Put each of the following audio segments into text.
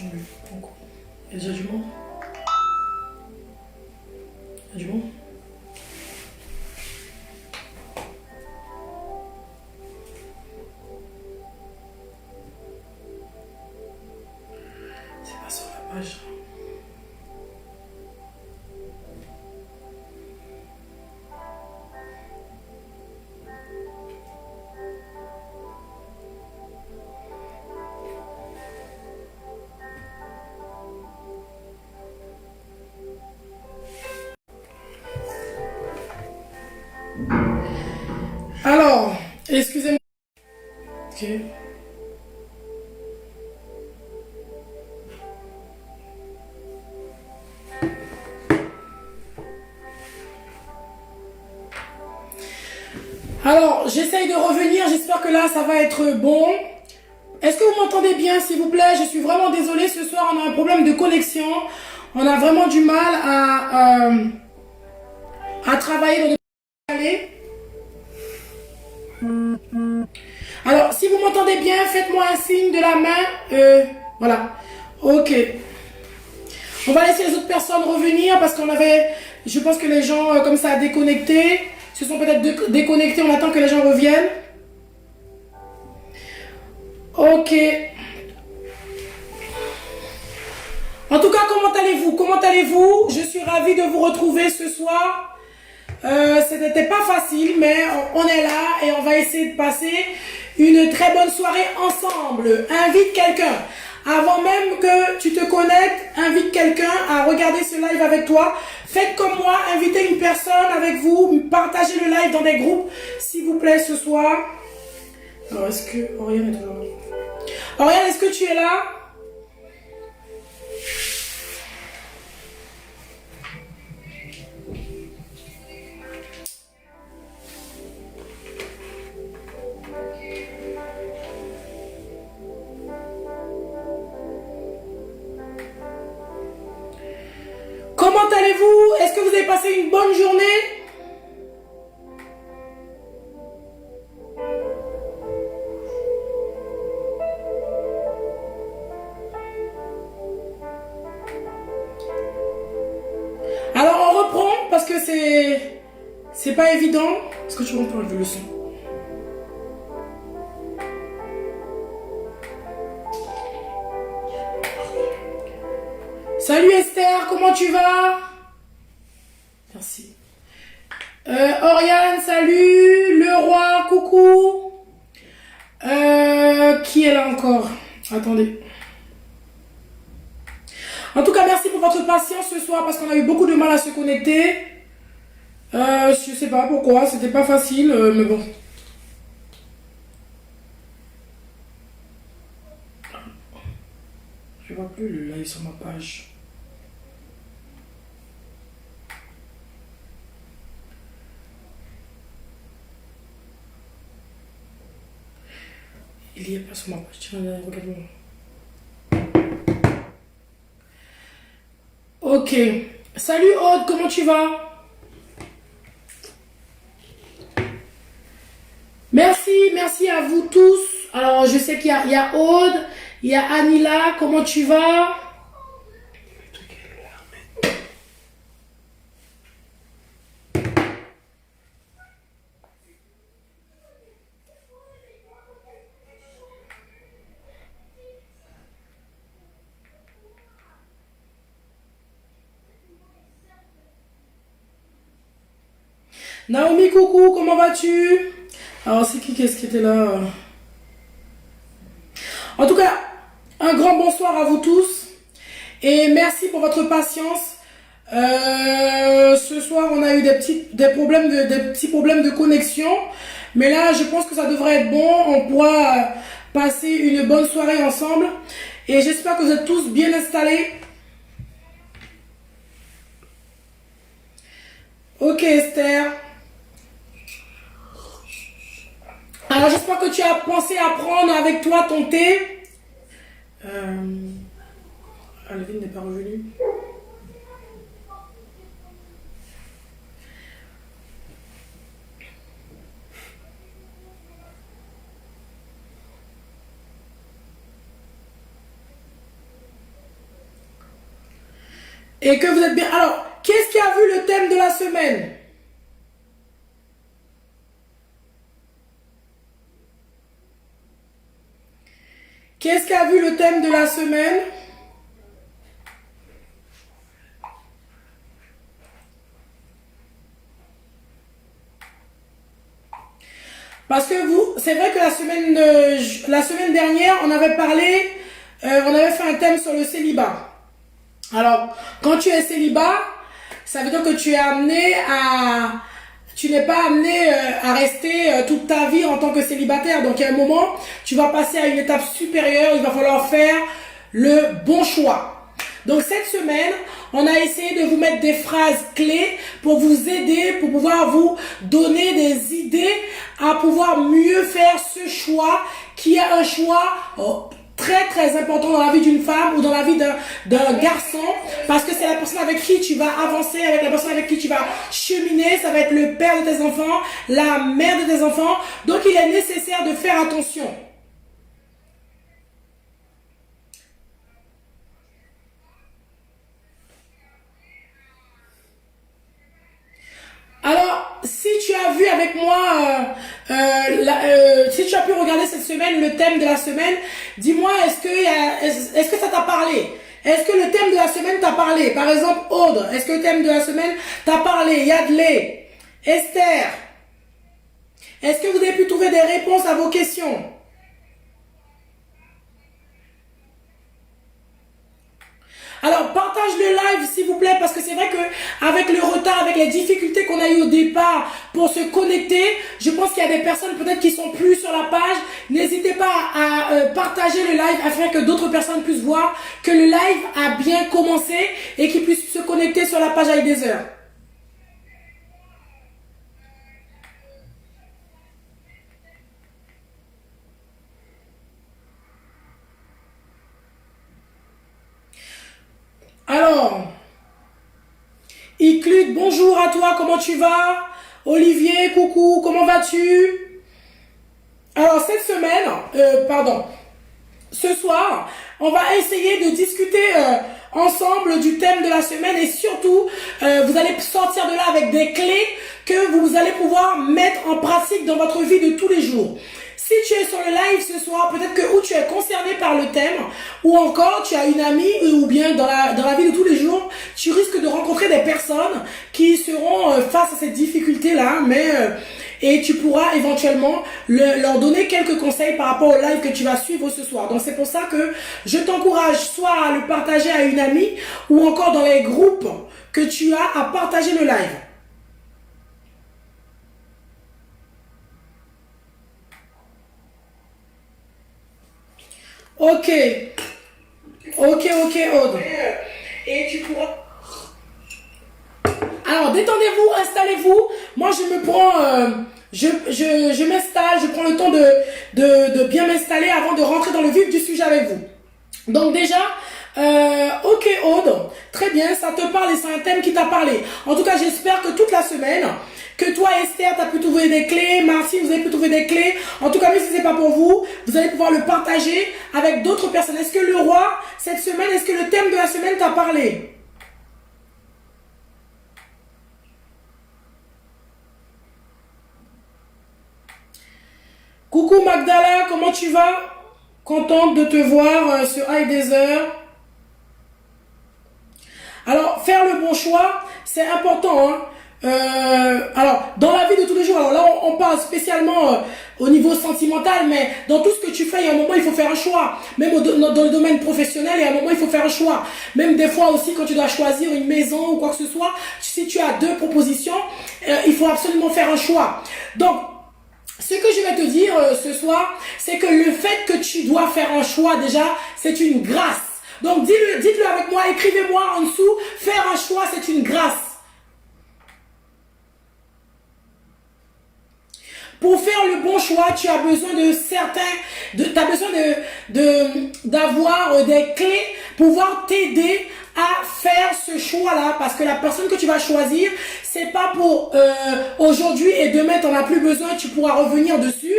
changé. Donc, il y a déjà du monde. Il y a du monde. C'est pas sur la page. Alors, excusez-moi. Ok. Alors, j'essaye de revenir. J'espère que là, ça va être bon. Est-ce que vous m'entendez bien, s'il vous plaît? Je suis vraiment désolée. Ce soir, on a un problème de connexion. On a vraiment du mal à travailler dans le... Alors, si vous m'entendez bien, faites-moi un signe de la main. Voilà. Ok. On va laisser les autres personnes revenir parce qu'on avait... Je pense que les gens, comme ça, déconnectés, se sont peut-être déconnectés. On attend que les gens reviennent. Ok. En tout cas, comment allez-vous? Comment allez-vous? Je suis ravie de vous retrouver ce soir. Ce n'était pas facile, mais on est là et on va essayer de passer une très bonne soirée ensemble. Invite quelqu'un. Avant même que tu te connectes, invite quelqu'un à regarder ce live avec toi. Faites comme moi, invitez une personne avec vous. Partagez le live dans des groupes, s'il vous plaît, ce soir. Alors, est-ce que... Oriane est toujours là? Oriane, est-ce que tu es là? Comment allez-vous? Est-ce que vous avez passé une bonne journée? Alors on reprend parce que c'est pas évident. Est-ce que tu reprends le son? Salut Esther, comment tu vas? Merci. Oriane, salut. Le roi, coucou. Qui est là encore? Attendez. En tout cas, merci pour votre patience ce soir parce qu'on a eu beaucoup de mal à se connecter. Je sais pas pourquoi, c'était pas facile, mais bon. Je vois plus le live sur ma page. Il y a pas sur ma page. Tiens, regarde-moi. Ok. Salut Aude, comment tu vas? Merci à vous tous. Alors, je sais qu'il y a Aude, il y a Anila, comment tu vas? Naomi, coucou, comment vas-tu? Alors, c'est qu'est-ce qui était là? En tout cas, un grand bonsoir à vous tous. Et merci pour votre patience. Ce soir, on a eu des petits problèmes de connexion. Mais là, je pense que ça devrait être bon. On pourra passer une bonne soirée ensemble. Et j'espère que vous êtes tous bien installés. Ok, Esther. Alors, j'espère que tu as pensé à prendre avec toi ton thé. Alvin n'est pas revenu. et que vous êtes bien. Alors, qu'est-ce qui a vu le thème de la semaine? Qu'est-ce qui a vu le thème de la semaine? Parce que vous, c'est vrai que la semaine dernière, on avait parlé, on avait fait un thème sur le célibat. Alors, quand tu es célibat, ça veut dire que tu n'es pas amené à rester toute ta vie en tant que célibataire. Donc, à un moment, tu vas passer à une étape supérieure. Il va falloir faire le bon choix. Donc, cette semaine, on a essayé de vous mettre des phrases clés pour vous aider, pour pouvoir vous donner des idées à pouvoir mieux faire ce choix qui est un choix très très important dans la vie d'une femme ou dans la vie d'un garçon, parce que c'est la personne avec qui tu vas avancer, avec la personne avec qui tu vas cheminer. Ça va être le père de tes enfants, la mère de tes enfants. Donc il est nécessaire de faire attention. Alors, si tu as vu avec moi, si tu as pu regarder cette semaine le thème de la semaine, dis-moi, est-ce que ça t'a parlé? Est-ce que le thème de la semaine t'a parlé? Par exemple, Aude, est-ce que le thème de la semaine t'a parlé? Yadley, Esther, est-ce que vous avez pu trouver des réponses à vos questions? Alors, partage le live, s'il vous plaît, parce que c'est vrai que avec le retard, avec les difficultés qu'on a eues au départ pour se connecter, je pense qu'il y a des personnes peut-être qui sont plus sur la page. N'hésitez pas à partager le live afin que d'autres personnes puissent voir que le live a bien commencé et qu'ils puissent se connecter sur la page Heidezer. Alors, Iclude, bonjour à toi, comment tu vas? Olivier, coucou, comment vas-tu? Alors, cette semaine, ce soir, on va essayer de discuter ensemble du thème de la semaine et surtout, vous allez sortir de là avec des clés que vous allez pouvoir mettre en pratique dans votre vie de tous les jours. Si tu es sur le live ce soir, peut-être que ou tu es concerné par le thème, ou encore tu as une amie, ou bien dans la vie de tous les jours, tu risques de rencontrer des personnes qui seront face à cette difficulté-là, et tu pourras éventuellement leur donner quelques conseils par rapport au live que tu vas suivre ce soir. Donc c'est pour ça que je t'encourage soit à le partager à une amie, ou encore dans les groupes que tu as à partager le live. Ok, Aude. Et tu pourras... Alors, détendez-vous, installez-vous. Moi, je me prends... je m'installe, je prends le temps de bien m'installer avant de rentrer dans le vif du sujet avec vous. Donc déjà, ok Aude, très bien, ça te parle et c'est un thème qui t'a parlé. En tout cas, j'espère que toute la semaine... que toi, Esther, tu as pu trouver des clés, Marcy, vous avez pu trouver des clés. En tout cas, même si ce n'est pas pour vous, vous allez pouvoir le partager avec d'autres personnes. Est-ce que le roi, cette semaine, est-ce que le thème de la semaine t'a parlé? Coucou Magdala, comment tu vas? Contente de te voir sur Heidezer. Alors, faire le bon choix, c'est important, hein. Alors, dans la vie de tous les jours, alors là, on parle spécialement au niveau sentimental, mais dans tout ce que tu fais, il y a un moment, il faut faire un choix. Même dans le domaine professionnel, il y a un moment, il faut faire un choix. Même des fois aussi, quand tu dois choisir une maison ou quoi que ce soit, si tu as deux propositions, il faut absolument faire un choix. Donc, ce que je vais te dire ce soir, c'est que le fait que tu dois faire un choix, déjà, c'est une grâce. Donc, dites-le avec moi, écrivez-moi en dessous, faire un choix, c'est une grâce. Pour faire le bon choix, tu as besoin d'avoir des clés pour pouvoir t'aider à faire ce choix-là parce que la personne que tu vas choisir, c'est pas pour aujourd'hui et demain, tu n'en as plus besoin, tu pourras revenir dessus.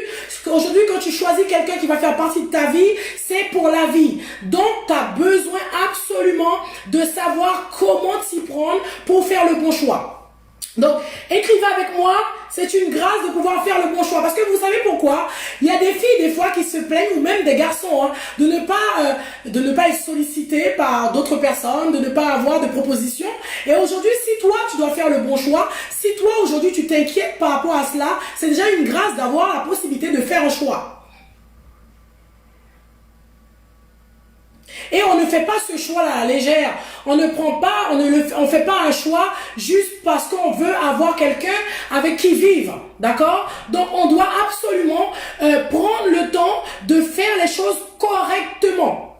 Aujourd'hui, quand tu choisis quelqu'un qui va faire partie de ta vie, c'est pour la vie. Donc, tu as besoin absolument de savoir comment t'y prendre pour faire le bon choix. Donc, écrivez avec moi, c'est une grâce de pouvoir faire le bon choix. Parce que vous savez pourquoi? Il y a des filles, des fois, qui se plaignent, ou même des garçons, hein, de ne pas être sollicités par d'autres personnes, de ne pas avoir de propositions. Et aujourd'hui, si toi, tu dois faire le bon choix, si toi, aujourd'hui, tu t'inquiètes par rapport à cela, c'est déjà une grâce d'avoir la possibilité de faire un choix. Et on ne fait pas ce choix-là à la légère. On ne prend pas, on fait pas un choix juste parce qu'on veut avoir quelqu'un avec qui vivre. D'accord? Donc, on doit absolument prendre le temps de faire les choses correctement.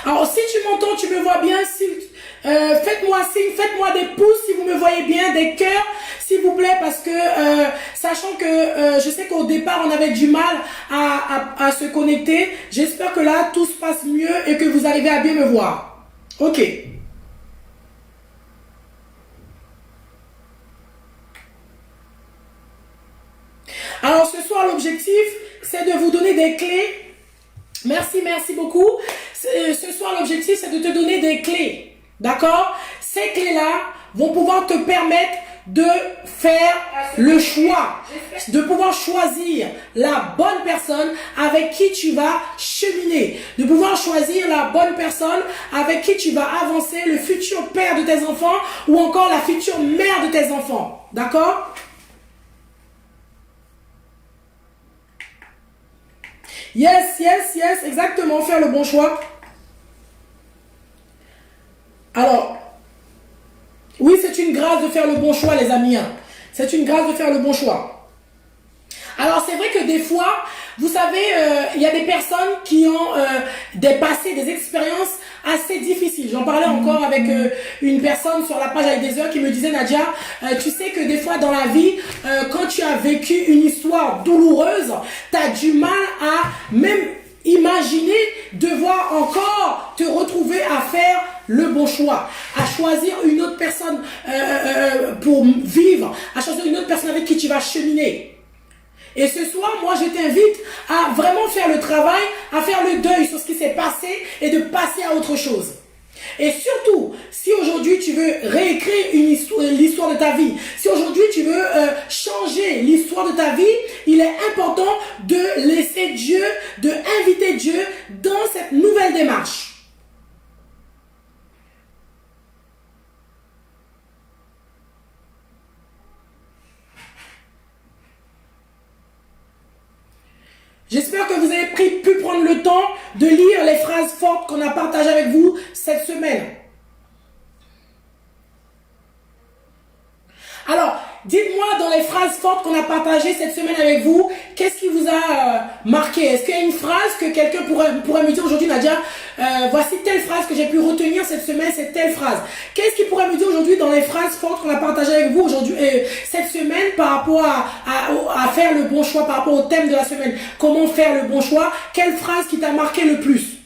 Alors, si tu m'entends, tu me vois bien, faites-moi signe, faites-moi des pouces si vous me voyez bien, des cœurs, s'il vous plaît, parce que sachant que je sais qu'au départ, on avait du mal à se connecter. J'espère que là, tout se passe mieux et que vous arrivez à bien me voir. Ok. Alors, ce soir, l'objectif, c'est de vous donner des clés. Merci beaucoup. Ce soir, l'objectif, c'est de te donner des clés. D'accord? Ces clés-là vont pouvoir te permettre de faire le choix, de pouvoir choisir la bonne personne avec qui tu vas cheminer, de pouvoir choisir la bonne personne avec qui tu vas avancer, le futur père de tes enfants ou encore la future mère de tes enfants. D'accord? Yes, exactement, faire le bon choix. Alors, oui, c'est une grâce de faire le bon choix, les amis. C'est une grâce de faire le bon choix. Alors, c'est vrai que des fois, vous savez, il y a des personnes qui ont des passés, des expériences assez difficiles. J'en parlais encore avec une personne sur la page avec des heures qui me disait, Nadia, tu sais que des fois dans la vie, quand tu as vécu une histoire douloureuse, tu as du mal à même imaginer devoir encore te retrouver à faire le bon choix, à choisir une autre personne pour vivre, à choisir une autre personne avec qui tu vas cheminer. Et ce soir, moi, je t'invite à vraiment faire le travail, à faire le deuil sur ce qui s'est passé et de passer à autre chose. Et surtout, si aujourd'hui tu veux réécrire l'histoire de ta vie, si aujourd'hui tu veux changer l'histoire de ta vie, il est important de laisser Dieu, de inviter Dieu dans cette nouvelle démarche. J'espère que vous avez pu prendre le temps de lire les phrases fortes qu'on a partagées avec vous cette semaine. Alors, dites-moi dans les phrases fortes qu'on a partagées cette semaine avec vous, qu'est-ce qui vous a marqué? Est-ce qu'il y a une phrase que quelqu'un pourrait me dire aujourd'hui, Nadia, voici telle phrase que j'ai pu retenir cette semaine, c'est telle phrase. Qu'est-ce qui pourrait me dire aujourd'hui dans les phrases fortes qu'on a partagées avec vous aujourd'hui, cette semaine par rapport à faire le bon choix, par rapport au thème de la semaine? Comment faire le bon choix? Quelle phrase qui t'a marqué le plus?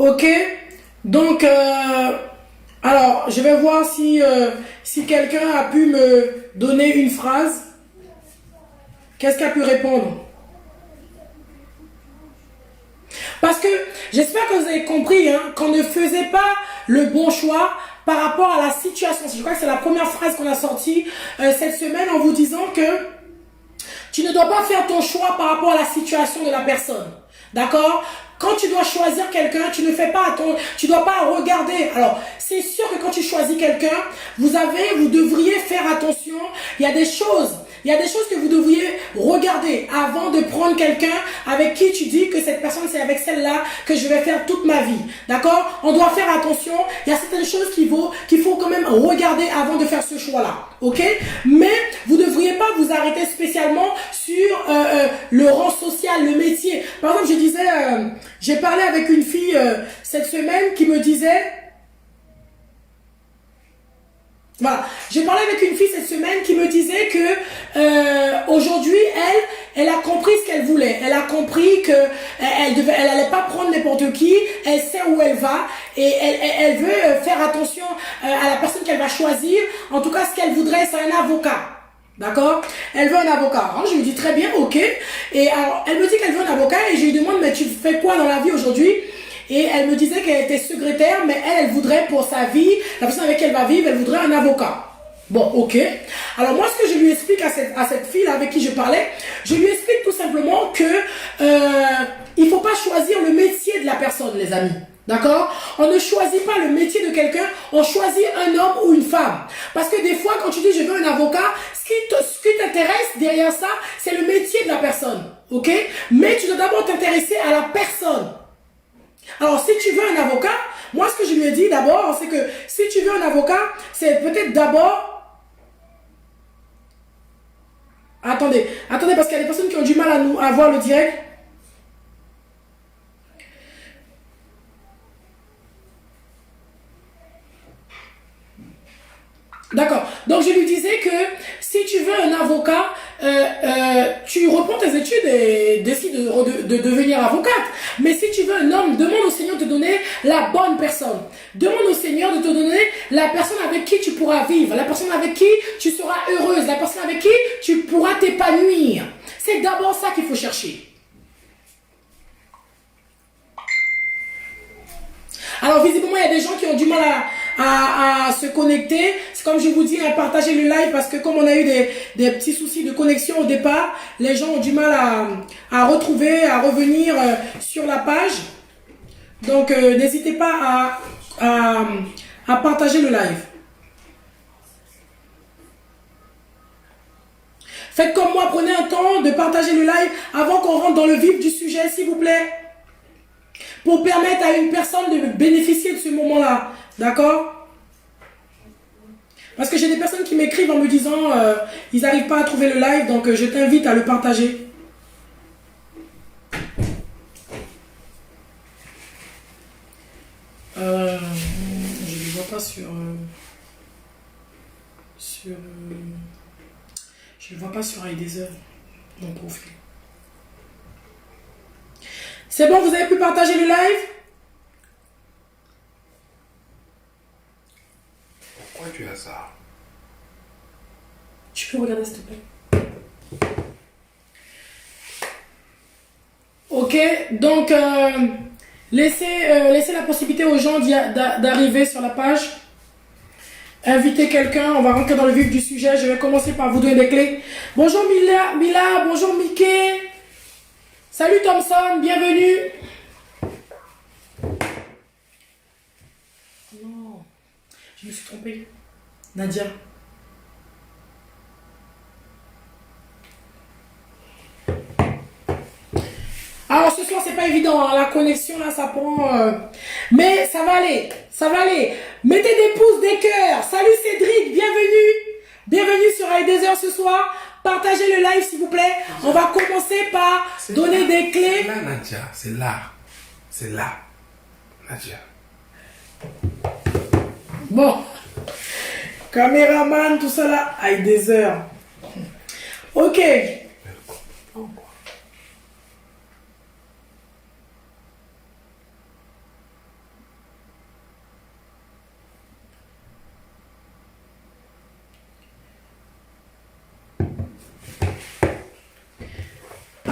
Ok, donc, alors, je vais voir si quelqu'un a pu me donner une phrase. Qu'est-ce qu'il a pu répondre? Parce que j'espère que vous avez compris qu'on ne faisait pas le bon choix par rapport à la situation. Je crois que c'est la première phrase qu'on a sortie cette semaine en vous disant que tu ne dois pas faire ton choix par rapport à la situation de la personne. D'accord? Quand tu dois choisir quelqu'un, tu ne dois pas regarder. Alors, c'est sûr que quand tu choisis quelqu'un, vous devriez faire attention. Il y a des choses Il y a des choses que vous devriez regarder avant de prendre quelqu'un avec qui tu dis que cette personne, c'est avec celle-là que je vais faire toute ma vie. D'accord? On doit faire attention. Il y a certaines choses qu'il faut quand même regarder avant de faire ce choix-là. Ok? Mais vous ne devriez pas vous arrêter spécialement sur le rang social, le métier. Par exemple, je disais, j'ai parlé avec une fille cette semaine qui me disait... Voilà, j'ai parlé avec une fille cette semaine qui me disait que aujourd'hui, elle a compris ce qu'elle voulait. Elle a compris que elle allait pas prendre n'importe qui. Elle sait où elle va et elle veut faire attention à la personne qu'elle va choisir. En tout cas, ce qu'elle voudrait, c'est un avocat. D'accord? Elle veut un avocat. Alors, je lui dis très bien, ok. Et alors, elle me dit qu'elle veut un avocat et je lui demande, mais tu fais quoi dans la vie aujourd'hui? Et elle me disait qu'elle était secrétaire, mais elle voudrait pour sa vie, la personne avec qui elle va vivre, elle voudrait un avocat. Bon, ok. Alors moi, ce que je lui explique à cette fille avec qui je parlais, je lui explique tout simplement que il faut pas choisir le métier de la personne, les amis. D'accord? On ne choisit pas le métier de quelqu'un, on choisit un homme ou une femme. Parce que des fois, quand tu dis je veux un avocat, ce qui t'intéresse derrière ça, c'est le métier de la personne. Ok? Mais tu dois d'abord t'intéresser à la personne. Alors, si tu veux un avocat, moi, ce que je lui ai dit d'abord, c'est que si tu veux un avocat, c'est peut-être d'abord... Attendez, parce qu'il y a des personnes qui ont du mal à voir le direct. D'accord. Donc, je lui disais que si tu veux un avocat, tu reprends tes études et décides de devenir avocate. Mais si tu veux un homme, demande au Seigneur de te donner la bonne personne. Demande au Seigneur de te donner la personne avec qui tu pourras vivre, la personne avec qui tu seras heureuse, la personne avec qui tu pourras t'épanouir. C'est d'abord ça qu'il faut chercher. Alors, visiblement, il y a des gens qui ont du mal à se connecter. C'est comme je vous dis, à partager le live parce que comme on a eu des petits soucis de connexion au départ, les gens ont du mal à retrouver, à revenir sur la page. Donc, n'hésitez pas à partager le live. Faites comme moi, prenez un temps de partager le live avant qu'on rentre dans le vif du sujet, s'il vous plaît. Pour permettre à une personne de bénéficier de ce moment-là. D'accord? Parce que j'ai des personnes qui m'écrivent en me disant ils n'arrivent pas à trouver le live, donc je t'invite à le partager. Je ne le vois pas sur... je ne le vois pas sur iDeezer, mon profil. C'est bon, vous avez pu partager le live? Pourquoi tu as ça? Tu peux regarder s'il te plaît. Ok, donc laissez la possibilité aux gens d'arriver sur la page. Invitez quelqu'un, on va rentrer dans le vif du sujet. Je vais commencer par vous donner des clés. Bonjour Mila, bonjour Mickey. Salut Thompson, bienvenue. Non, je me suis trompée. Nadia. Alors ce soir c'est pas évident, hein. La connexion là ça prend... Mais ça va aller, ça va aller. Mettez des pouces, des cœurs. Salut Cédric, bienvenue. Bienvenue sur iDeezer ce soir. Partagez le live s'il vous plaît. On va commencer par donner des clés. C'est là Nadia, c'est là. C'est là. Nadia. Bon. Caméraman, tout ça là. iDeezer. Ok.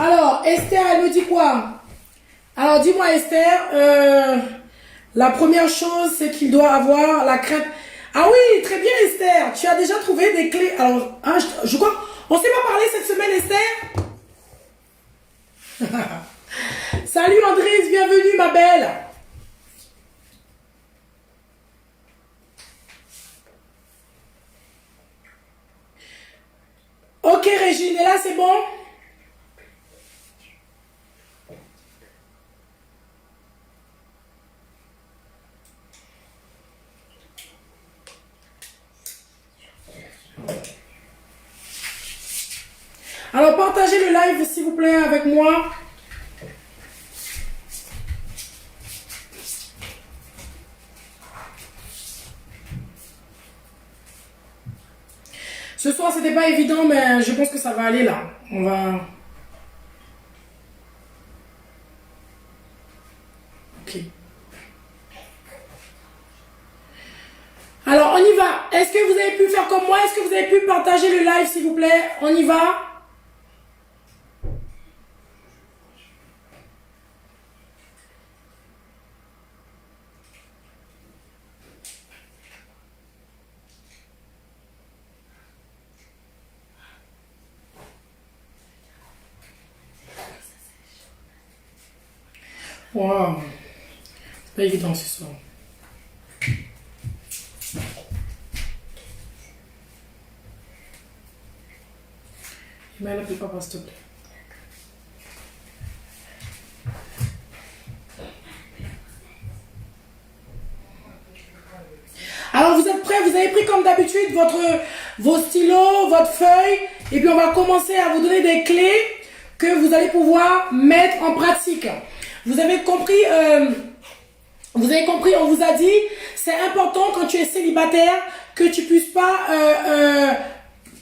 Alors, Esther, elle me dit quoi? Alors, dis-moi, Esther, la première chose, c'est qu'il doit avoir la crainte. Ah oui, très bien, Esther. Tu as déjà trouvé des clés. Alors, hein, je crois, on ne s'est pas parlé cette semaine, Esther. Salut, Andrés, bienvenue, ma belle. Ok, Ok, Régine, et là, c'est bon? Alors, partagez le live, s'il vous plaît, avec moi. Ce soir, c'était pas évident, mais je pense que ça va aller là. On va... Ok. Alors, on y va. Est-ce que vous avez pu faire comme moi? Est-ce que vous avez pu partager le live, s'il vous plaît? On y va. Wow. C'est pas évident ce soir. Emmaël, n'appelle pas, s'il te plaît. Alors, vous êtes prêts? Vous avez pris comme d'habitude vos stylos, votre feuille. Et puis, on va commencer à vous donner des clés que vous allez pouvoir mettre en pratique. Vous avez compris, on vous a dit, c'est important quand tu es célibataire que tu puisses pas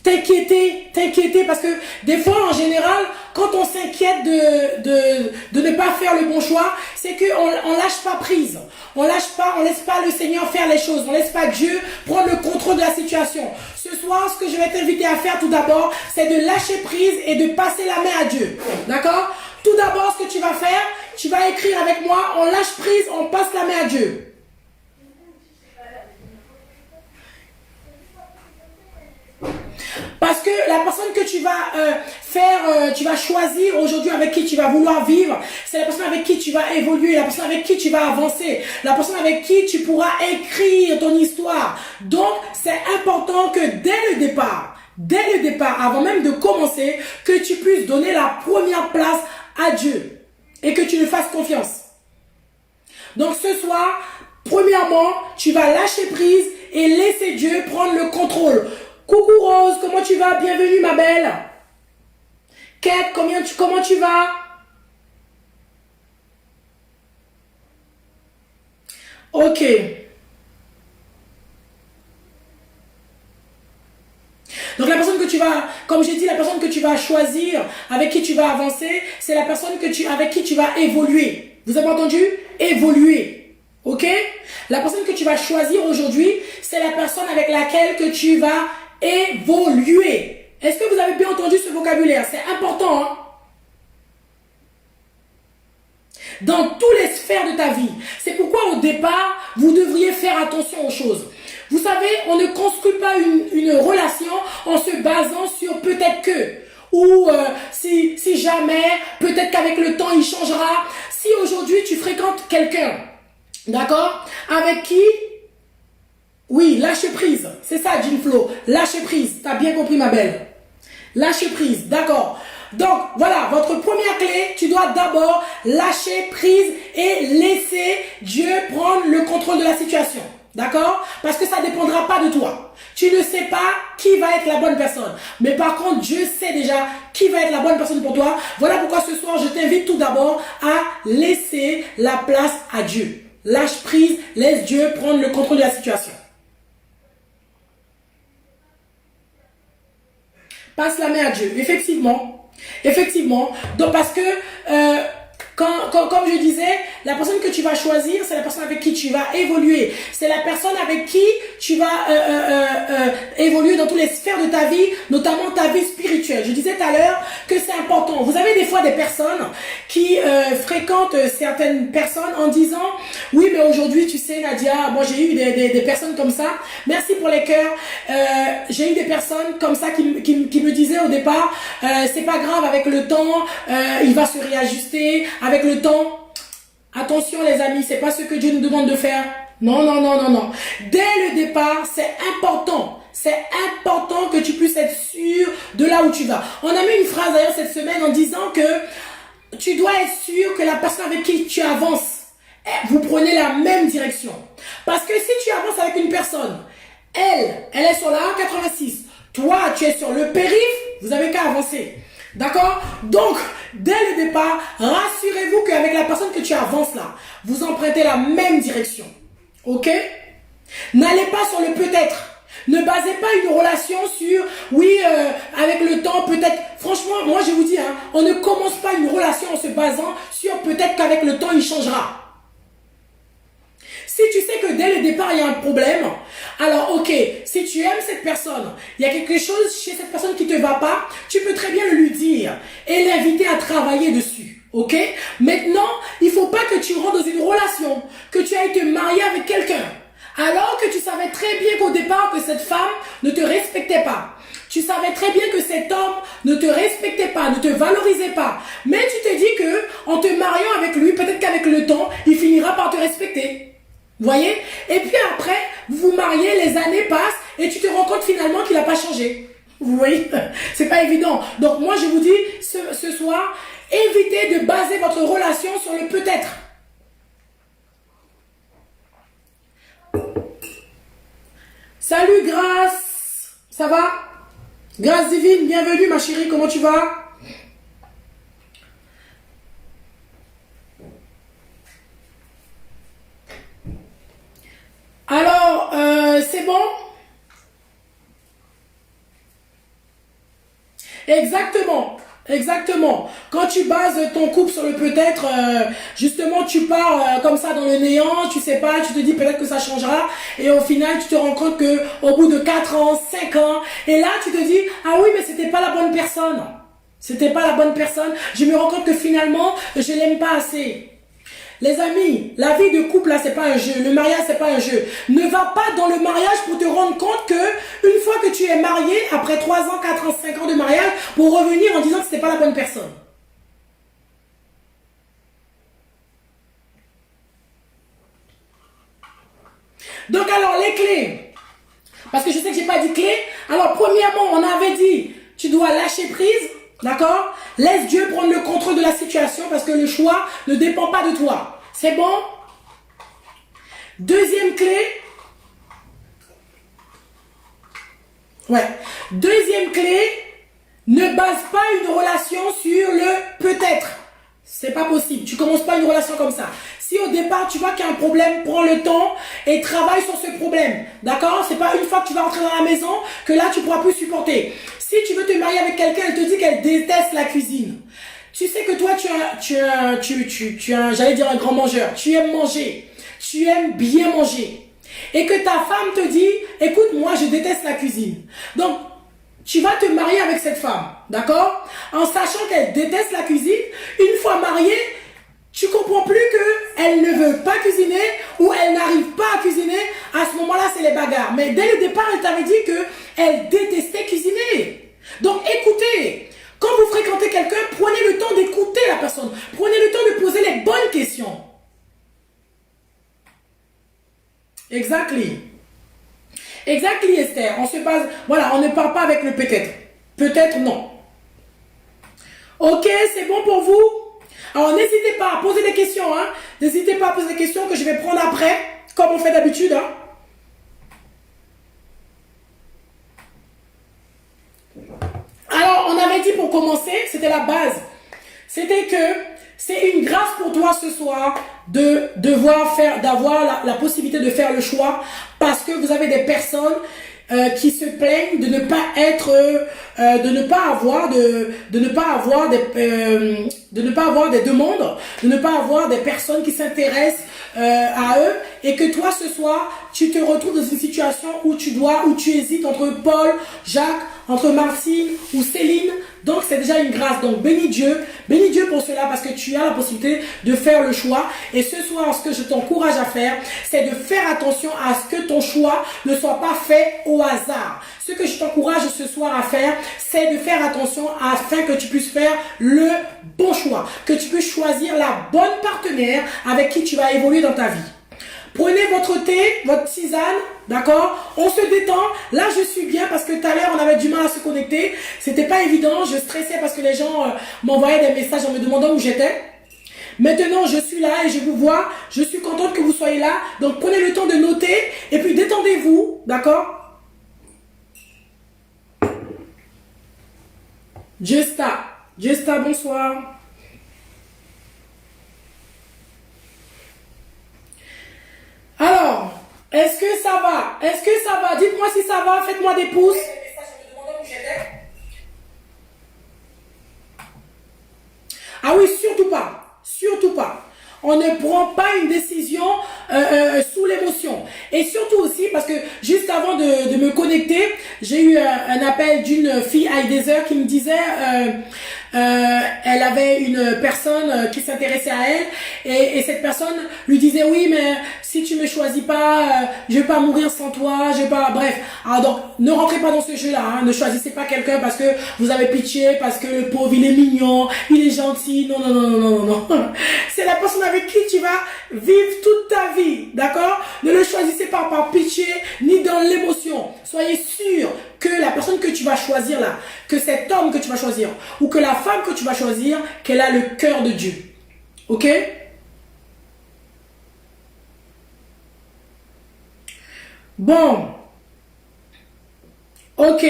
t'inquiéter parce que des fois en général quand on s'inquiète de ne pas faire le bon choix, c'est qu'on lâche pas prise, on laisse pas le Seigneur faire les choses, on laisse pas Dieu prendre le contrôle de la situation. Ce soir, ce que je vais t'inviter à faire tout d'abord, c'est de lâcher prise et de passer la main à Dieu, d'accord? Tout d'abord, ce que tu vas faire, tu vas écrire avec moi, on lâche prise, on passe la main à Dieu. Parce que la personne que tu vas tu vas choisir aujourd'hui avec qui tu vas vouloir vivre, c'est la personne avec qui tu vas évoluer, la personne avec qui tu vas avancer, la personne avec qui tu pourras écrire ton histoire. Donc, c'est important que dès le départ, avant même de commencer, que tu puisses donner la première place à Dieu et que tu lui fasses confiance. Donc, ce soir, premièrement, tu vas lâcher prise et laisser Dieu prendre le contrôle. Coucou Rose, comment tu vas? Bienvenue ma belle. Kate, comment tu vas? Ok. Donc la personne que tu vas, comme j'ai dit, la personne que tu vas choisir, avec qui tu vas avancer, c'est la personne avec qui tu vas évoluer. Vous avez entendu? Évoluer. Ok? La personne que tu vas choisir aujourd'hui, c'est la personne avec laquelle que tu vas évoluer. Est-ce que vous avez bien entendu ce vocabulaire? C'est important, hein? Dans toutes les sphères de ta vie. C'est pourquoi au départ, vous devriez faire attention aux choses. Vous savez, on ne construit pas une relation en se basant sur peut-être que, ou si jamais, peut-être qu'avec le temps il changera. Si aujourd'hui tu fréquentes quelqu'un, d'accord, avec qui, oui, lâche prise, c'est ça Jean Flo, lâche prise, t'as bien compris ma belle, lâche prise, d'accord. Donc voilà, votre première clé, tu dois d'abord lâcher prise et laisser Dieu prendre le contrôle de la situation. D'accord? Parce que ça ne dépendra pas de toi. Tu ne sais pas qui va être la bonne personne. Mais par contre, Dieu sait déjà qui va être la bonne personne pour toi. Voilà pourquoi ce soir, je t'invite tout d'abord à laisser la place à Dieu. Lâche prise, laisse Dieu prendre le contrôle de la situation. Passe la main à Dieu. Effectivement. Donc parce que comme je disais, la personne que tu vas choisir, c'est la personne avec qui tu vas évoluer. C'est la personne avec qui tu vas évoluer dans toutes les sphères de ta vie, notamment ta vie spirituelle. Je disais tout à l'heure que c'est important. Vous avez des fois des personnes qui fréquentent certaines personnes en disant « Oui, mais aujourd'hui, tu sais, Nadia, moi j'ai eu des personnes comme ça. Merci pour les cœurs. J'ai eu des personnes comme ça qui me disaient au départ « C'est pas grave, avec le temps, il va se réajuster. » Avec le temps, attention les amis, c'est pas ce que Dieu nous demande de faire. Non. Dès le départ, c'est important. c'est important que tu puisses être sûr de là où tu vas. On a mis une phrase d'ailleurs cette semaine en disant que tu dois être sûr que la personne avec qui tu avances, vous prenez la même direction. Parce que si tu avances avec une personne, elle est sur la A86, toi tu es sur le périph', vous avez qu'à avancer. D'accord? Donc, dès le départ, rassurez-vous qu'avec la personne que tu avances là, vous empruntez la même direction. Ok? N'allez pas sur le peut-être. Ne basez pas une relation sur, oui, avec le temps, peut-être. Franchement, moi je vous dis, hein, on ne commence pas une relation en se basant sur peut-être qu'avec le temps, il changera. Si tu sais que dès le départ, il y a un problème, alors ok, si tu aimes cette personne, il y a quelque chose chez cette personne qui ne te va pas, tu peux très bien le lui dire et l'inviter à travailler dessus. Ok? Maintenant, il ne faut pas que tu rentres dans une relation, que tu ailles te marier avec quelqu'un, alors que tu savais très bien qu'au départ, que cette femme ne te respectait pas. Tu savais très bien que cet homme ne te respectait pas, ne te valorisait pas. Mais tu te dis que en te mariant avec lui, peut-être qu'avec le temps, il finira par te respecter. Vous voyez? Et puis après, vous vous mariez, les années passent et tu te rends compte finalement qu'il n'a pas changé. Vous voyez? C'est pas évident. Donc moi je vous dis ce soir, évitez de baser votre relation sur le peut-être. Salut Grâce, ça va? Grâce divine, bienvenue ma chérie, comment tu vas? Alors, c'est bon? Exactement, exactement. Quand tu bases ton couple sur le peut-être, justement, tu pars comme ça dans le néant, tu sais pas, tu te dis peut-être que ça changera, et au final, tu te rends compte que au bout de 4 ans, 5 ans, et là, tu te dis, ah oui, mais c'était pas la bonne personne. C'était pas la bonne personne. Je me rends compte que finalement, je l'aime pas assez. Les amis, la vie de couple là c'est pas un jeu, le mariage c'est pas un jeu. Ne va pas dans le mariage pour te rendre compte que une fois que tu es marié, après 3 ans, 4 ans, 5 ans de mariage, pour revenir en disant que c'était pas la bonne personne. Donc alors les clés, parce que je sais que j'ai pas dit clés. Alors premièrement, on avait dit, tu dois lâcher prise. D'accord? Laisse Dieu prendre le contrôle de la situation parce que le choix ne dépend pas de toi. C'est bon? Deuxième clé. Ouais. Deuxième clé. Ne base pas une relation sur le peut-être. C'est pas possible. Tu commences pas une relation comme ça. Si au départ tu vois qu'il y a un problème, prends le temps et travaille sur ce problème. D'accord? C'est pas une fois que tu vas rentrer dans la maison que là tu pourras plus supporter. Si tu veux te marier avec quelqu'un, elle te dit qu'elle déteste la cuisine. Tu sais que toi tu es j'allais dire un grand mangeur. Tu aimes manger. Tu aimes bien manger. Et que ta femme te dit, écoute, moi je déteste la cuisine. Donc, tu vas te marier avec cette femme. D'accord? En sachant qu'elle déteste la cuisine, une fois mariée, tu comprends plus qu'elle ne veut pas cuisiner ou elle n'arrive pas à cuisiner. À ce moment-là, c'est les bagarres. Mais dès le départ, elle t'avait dit qu'elle détestait cuisiner. Donc, écoutez. Quand vous fréquentez quelqu'un, prenez le temps d'écouter la personne. Prenez le temps de poser les bonnes questions. Exactly. Exactly, Esther. On se base... Voilà, on ne part pas avec le peut-être. Peut-être non. Ok, c'est bon pour vous? Alors, n'hésitez pas à poser des questions. Hein. N'hésitez pas à poser des questions que je vais prendre après, comme on fait d'habitude. Hein. Alors, on avait dit pour commencer, c'était la base. C'était que c'est une grâce pour toi ce soir d'avoir la possibilité de faire le choix parce que vous avez des personnes qui se plaignent de ne pas être, de ne pas avoir des demandes, de ne pas avoir des personnes qui s'intéressent à eux, et que toi ce soir tu te retrouves dans une situation où tu hésites entre Paul, Jacques, entre Martine ou Céline. Donc c'est déjà une grâce. Donc bénis Dieu pour cela parce que tu as la possibilité de faire le choix. Et ce soir, ce que je t'encourage à faire, c'est de faire attention à ce que ton choix ne soit pas fait au hasard. Ce que je t'encourage ce soir à faire, c'est de faire attention afin que tu puisses faire le bon choix, que tu puisses choisir la bonne partenaire avec qui tu vas évoluer dans ta vie. Prenez votre thé, votre tisane, d'accord? On se détend. Là, je suis bien parce que tout à l'heure, on avait du mal à se connecter. C'était pas évident. Je stressais parce que les gens m'envoyaient des messages en me demandant où j'étais. Maintenant, je suis là et je vous vois. Je suis contente que vous soyez là. Donc, prenez le temps de noter et puis détendez-vous, d'accord? Justa, bonsoir. Alors, est-ce que ça va? Est-ce que ça va? Dites-moi si ça va, faites-moi des pouces. Ah oui, surtout pas. Surtout pas. On ne prend pas une décision sous l'émotion. Et surtout aussi, parce que juste avant de me connecter, j'ai eu un appel d'une fille à Heidezer qui me disait... elle avait une personne qui s'intéressait à elle et cette personne lui disait oui mais si tu me choisis pas je vais pas mourir sans toi, je vais pas, bref. Alors donc ne rentrez pas dans ce jeu là, hein. Ne choisissez pas quelqu'un parce que vous avez pitié, parce que le pauvre il est mignon, il est gentil, non non non non non non non. C'est la personne avec qui tu vas vivre toute ta vie, d'accord? Ne le choisissez pas par pitié ni dans l'émotion. Soyez sûr que la personne que tu vas choisir là, que cet homme que tu vas choisir, ou que la femme que tu vas choisir, qu'elle a le cœur de Dieu. Ok? Bon. Ok.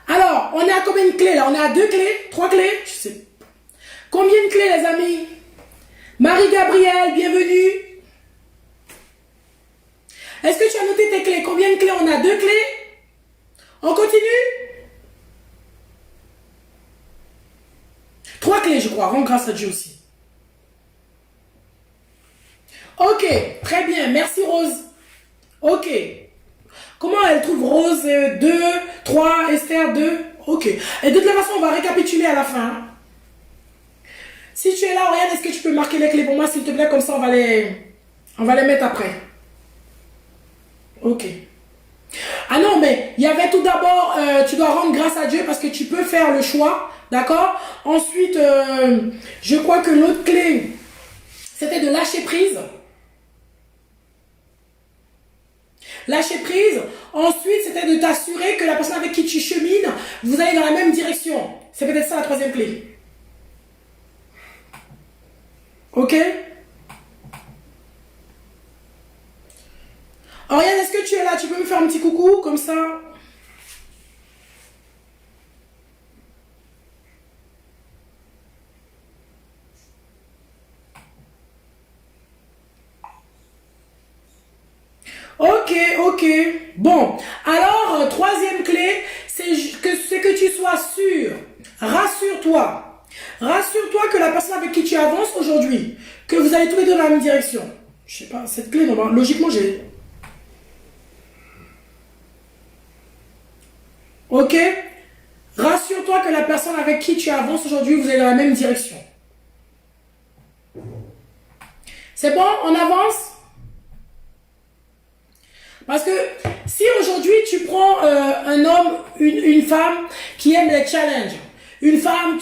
Alors, on est à combien de clés là? On est à 2 clés? 3 clés? Je sais. Combien de clés les amis? Marie-Gabrielle, bienvenue. Est-ce que tu as noté tes clés? Combien de clés? On a 2 clés? On continue? 3 clés, je crois. Rends grâce à Dieu aussi. Ok, très bien. Merci Rose. Ok. Comment elle trouve Rose 2, 3, Esther 2? Ok. Et de toute façon, on va récapituler à la fin. Si tu es là, regarde, est-ce que tu peux marquer les clés pour moi, s'il te plaît? Comme ça, on va les mettre après. Ok. Ah non, mais il y avait tout d'abord, tu dois rendre grâce à Dieu parce que tu peux faire le choix. D'accord? Ensuite, je crois que l'autre clé, c'était de lâcher prise. Lâcher prise. Ensuite, c'était de t'assurer que la personne avec qui tu chemines, vous allez dans la même direction. C'est peut-être ça la 3e clé. Ok? Oriane, est-ce que tu es là? Tu peux me faire un petit coucou comme ça? Ok, ok. Bon, alors, 3e clé, c'est que tu sois sûr. Rassure-toi. Rassure-toi que la personne avec qui tu avances aujourd'hui, que vous allez tous les deux dans la même direction. Je sais pas, cette clé, non, logiquement, j'ai... Ok? Rassure-toi que la personne avec qui tu avances aujourd'hui, vous allez dans la même direction. C'est bon? On avance? Parce que si aujourd'hui tu prends un homme, une femme qui aime les challenges, une femme,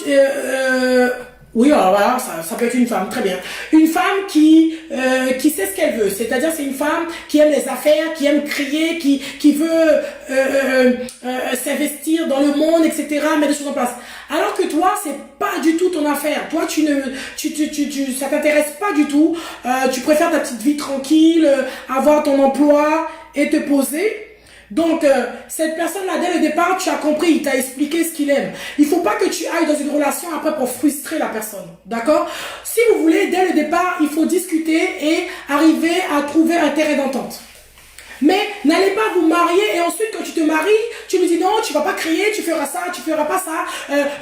oui, alors voilà, ça peut être une femme, très bien. Une femme qui sait ce qu'elle veut, c'est-à-dire c'est une femme qui aime les affaires, qui aime crier, qui veut s'investir dans le monde, etc., mettre des choses en place. Alors que toi, c'est pas du tout ton affaire. Toi, ça t'intéresse pas du tout. Tu préfères ta petite vie tranquille, avoir ton emploi et te poser. Donc, cette personne-là, dès le départ, tu as compris, il t'a expliqué ce qu'il aime. Il faut pas que tu ailles dans une relation après pour frustrer la personne. D'accord? Si vous voulez, dès le départ, il faut discuter et arriver à trouver un terrain d'entente. Mais n'allez pas vous marier et ensuite quand tu te maries, tu lui dis non, tu vas pas crier, tu feras ça, tu feras pas ça,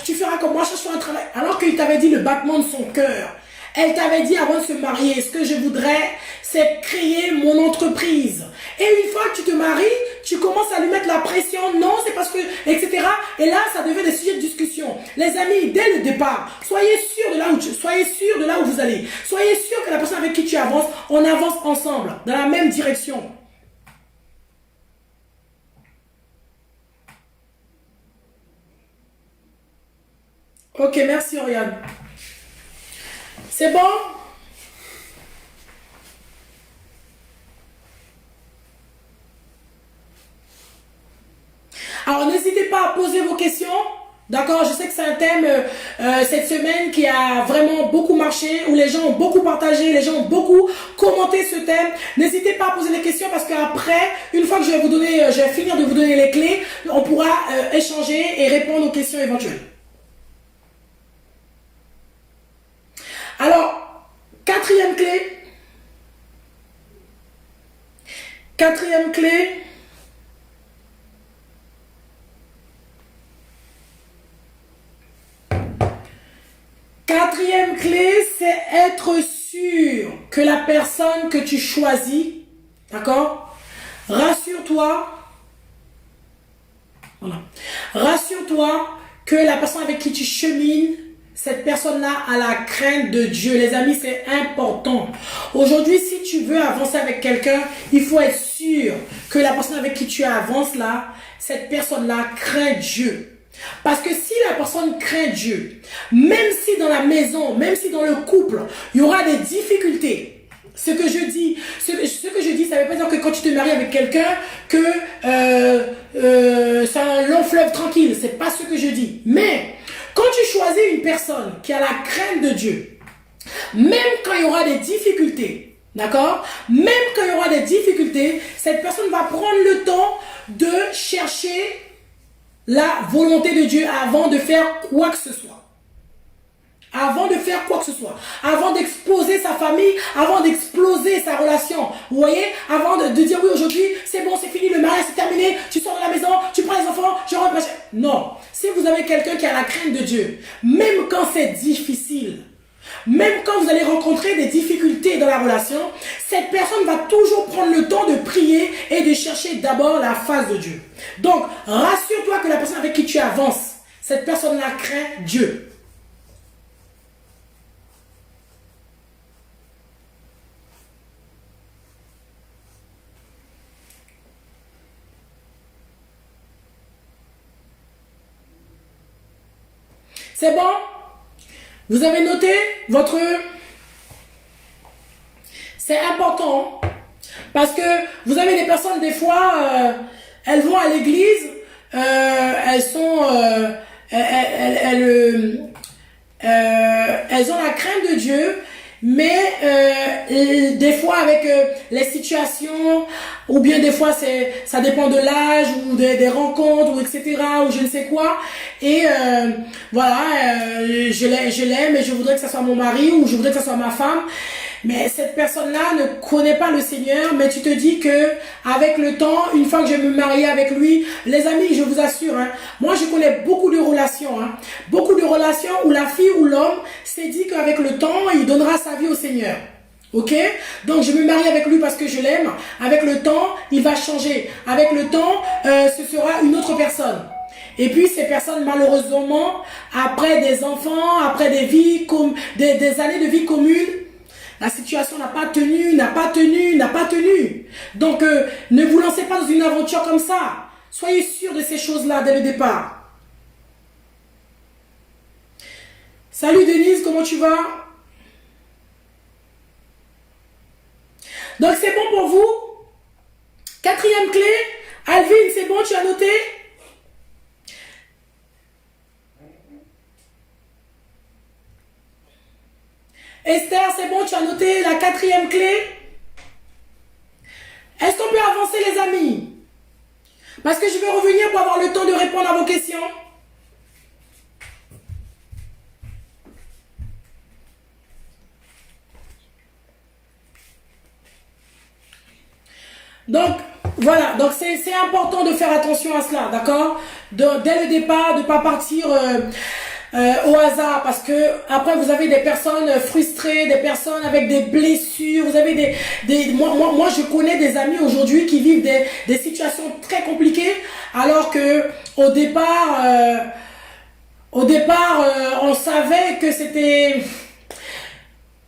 tu feras comme moi, cherche un travail. Alors qu'il t'avait dit le battement de son cœur. Elle t'avait dit avant de se marier, ce que je voudrais, c'est créer mon entreprise. Et une fois que tu te maries, tu commences à lui mettre la pression, non, c'est parce que, etc. Et là, ça devient des sujets de discussion. Les amis, dès le départ, soyez sûrs de là où vous allez. Soyez sûrs que la personne avec qui tu avances, on avance ensemble, dans la même direction. Ok, merci Oriane. C'est bon? poser vos questions. D'accord, je sais que c'est un thème cette semaine qui a vraiment beaucoup marché, où les gens ont beaucoup partagé, les gens ont beaucoup commenté ce thème. N'hésitez pas à poser des questions parce qu'après, une fois que je vais finir de vous donner les clés, on pourra échanger et répondre aux questions éventuelles. Alors, quatrième clé. Quatrième clé. Quatrième clé, c'est être sûr que la personne que tu choisis, d'accord? Rassure-toi. Voilà. Rassure-toi que la personne avec qui tu chemines, cette personne-là a la crainte de Dieu. Les amis, c'est important. Aujourd'hui, si tu veux avancer avec quelqu'un, il faut être sûr que la personne avec qui tu avances là, cette personne-là craint Dieu. Parce que si la personne craint Dieu, même si dans la maison, même si dans le couple, il y aura des difficultés. Ce que je dis, ça veut pas dire que quand tu te maries avec quelqu'un, que c'est un long fleuve tranquille. C'est pas ce que je dis. Mais quand tu choisis une personne qui a la crainte de Dieu, même quand il y aura des difficultés, d'accord? Même quand il y aura des difficultés, cette personne va prendre le temps de chercher la volonté de Dieu avant de faire quoi que ce soit. Avant de faire quoi que ce soit. Avant d'exploser sa famille, avant d'exploser sa relation. Vous voyez? Avant de dire oui, aujourd'hui, c'est bon, c'est fini, le mariage c'est terminé, tu sors de la maison, tu prends les enfants, je rentre. Non. Si vous avez quelqu'un qui a la crainte de Dieu, même quand c'est difficile, même quand vous allez rencontrer des difficultés dans la relation, cette personne va toujours prendre le temps de prier et de chercher d'abord la face de Dieu. Donc, rassure-toi que la personne avec qui tu avances, cette personne-là craint Dieu. C'est bon? Vous avez noté votre... C'est important parce que vous avez des personnes, des fois, elles vont à l'église, elles ont la crainte de Dieu, mais des fois avec les situations, ou bien des fois ça dépend de l'âge ou des rencontres ou etc. ou je ne sais quoi, et voilà, je l'aime et je voudrais que ça soit mon mari ou je voudrais que ça soit ma femme, mais cette personne-là ne connaît pas le Seigneur, mais tu te dis que avec le temps, une fois que je vais me marier avec lui, les amis, je vous assure, hein, moi je connais beaucoup de relations, beaucoup de relations où la fille ou l'homme s'est dit qu'avec le temps, il donnera sa vie au Seigneur. Ok? Donc je me marie avec lui parce que je l'aime. Avec le temps, il va changer. Avec le temps, ce sera une autre personne. Et puis ces personnes, malheureusement, après des enfants, après des vies, des années de vie commune, la situation n'a pas tenu. Donc, ne vous lancez pas dans une aventure comme ça. Soyez sûr de ces choses-là dès le départ. Salut Denise, comment tu vas? Donc, c'est bon pour vous? Quatrième clé. Alvin, c'est bon, tu as noté? Esther, c'est bon, tu as noté la quatrième clé? Est-ce qu'on peut avancer les amis? Parce que je vais revenir pour avoir le temps de répondre à vos questions. Donc, voilà, donc c'est important de faire attention à cela, d'accord? Dès le départ, de ne pas partir... au hasard, parce que après vous avez des personnes frustrées, des personnes avec des blessures, vous avez moi je connais des amis aujourd'hui qui vivent des situations très compliquées, alors que au départ on savait que c'était...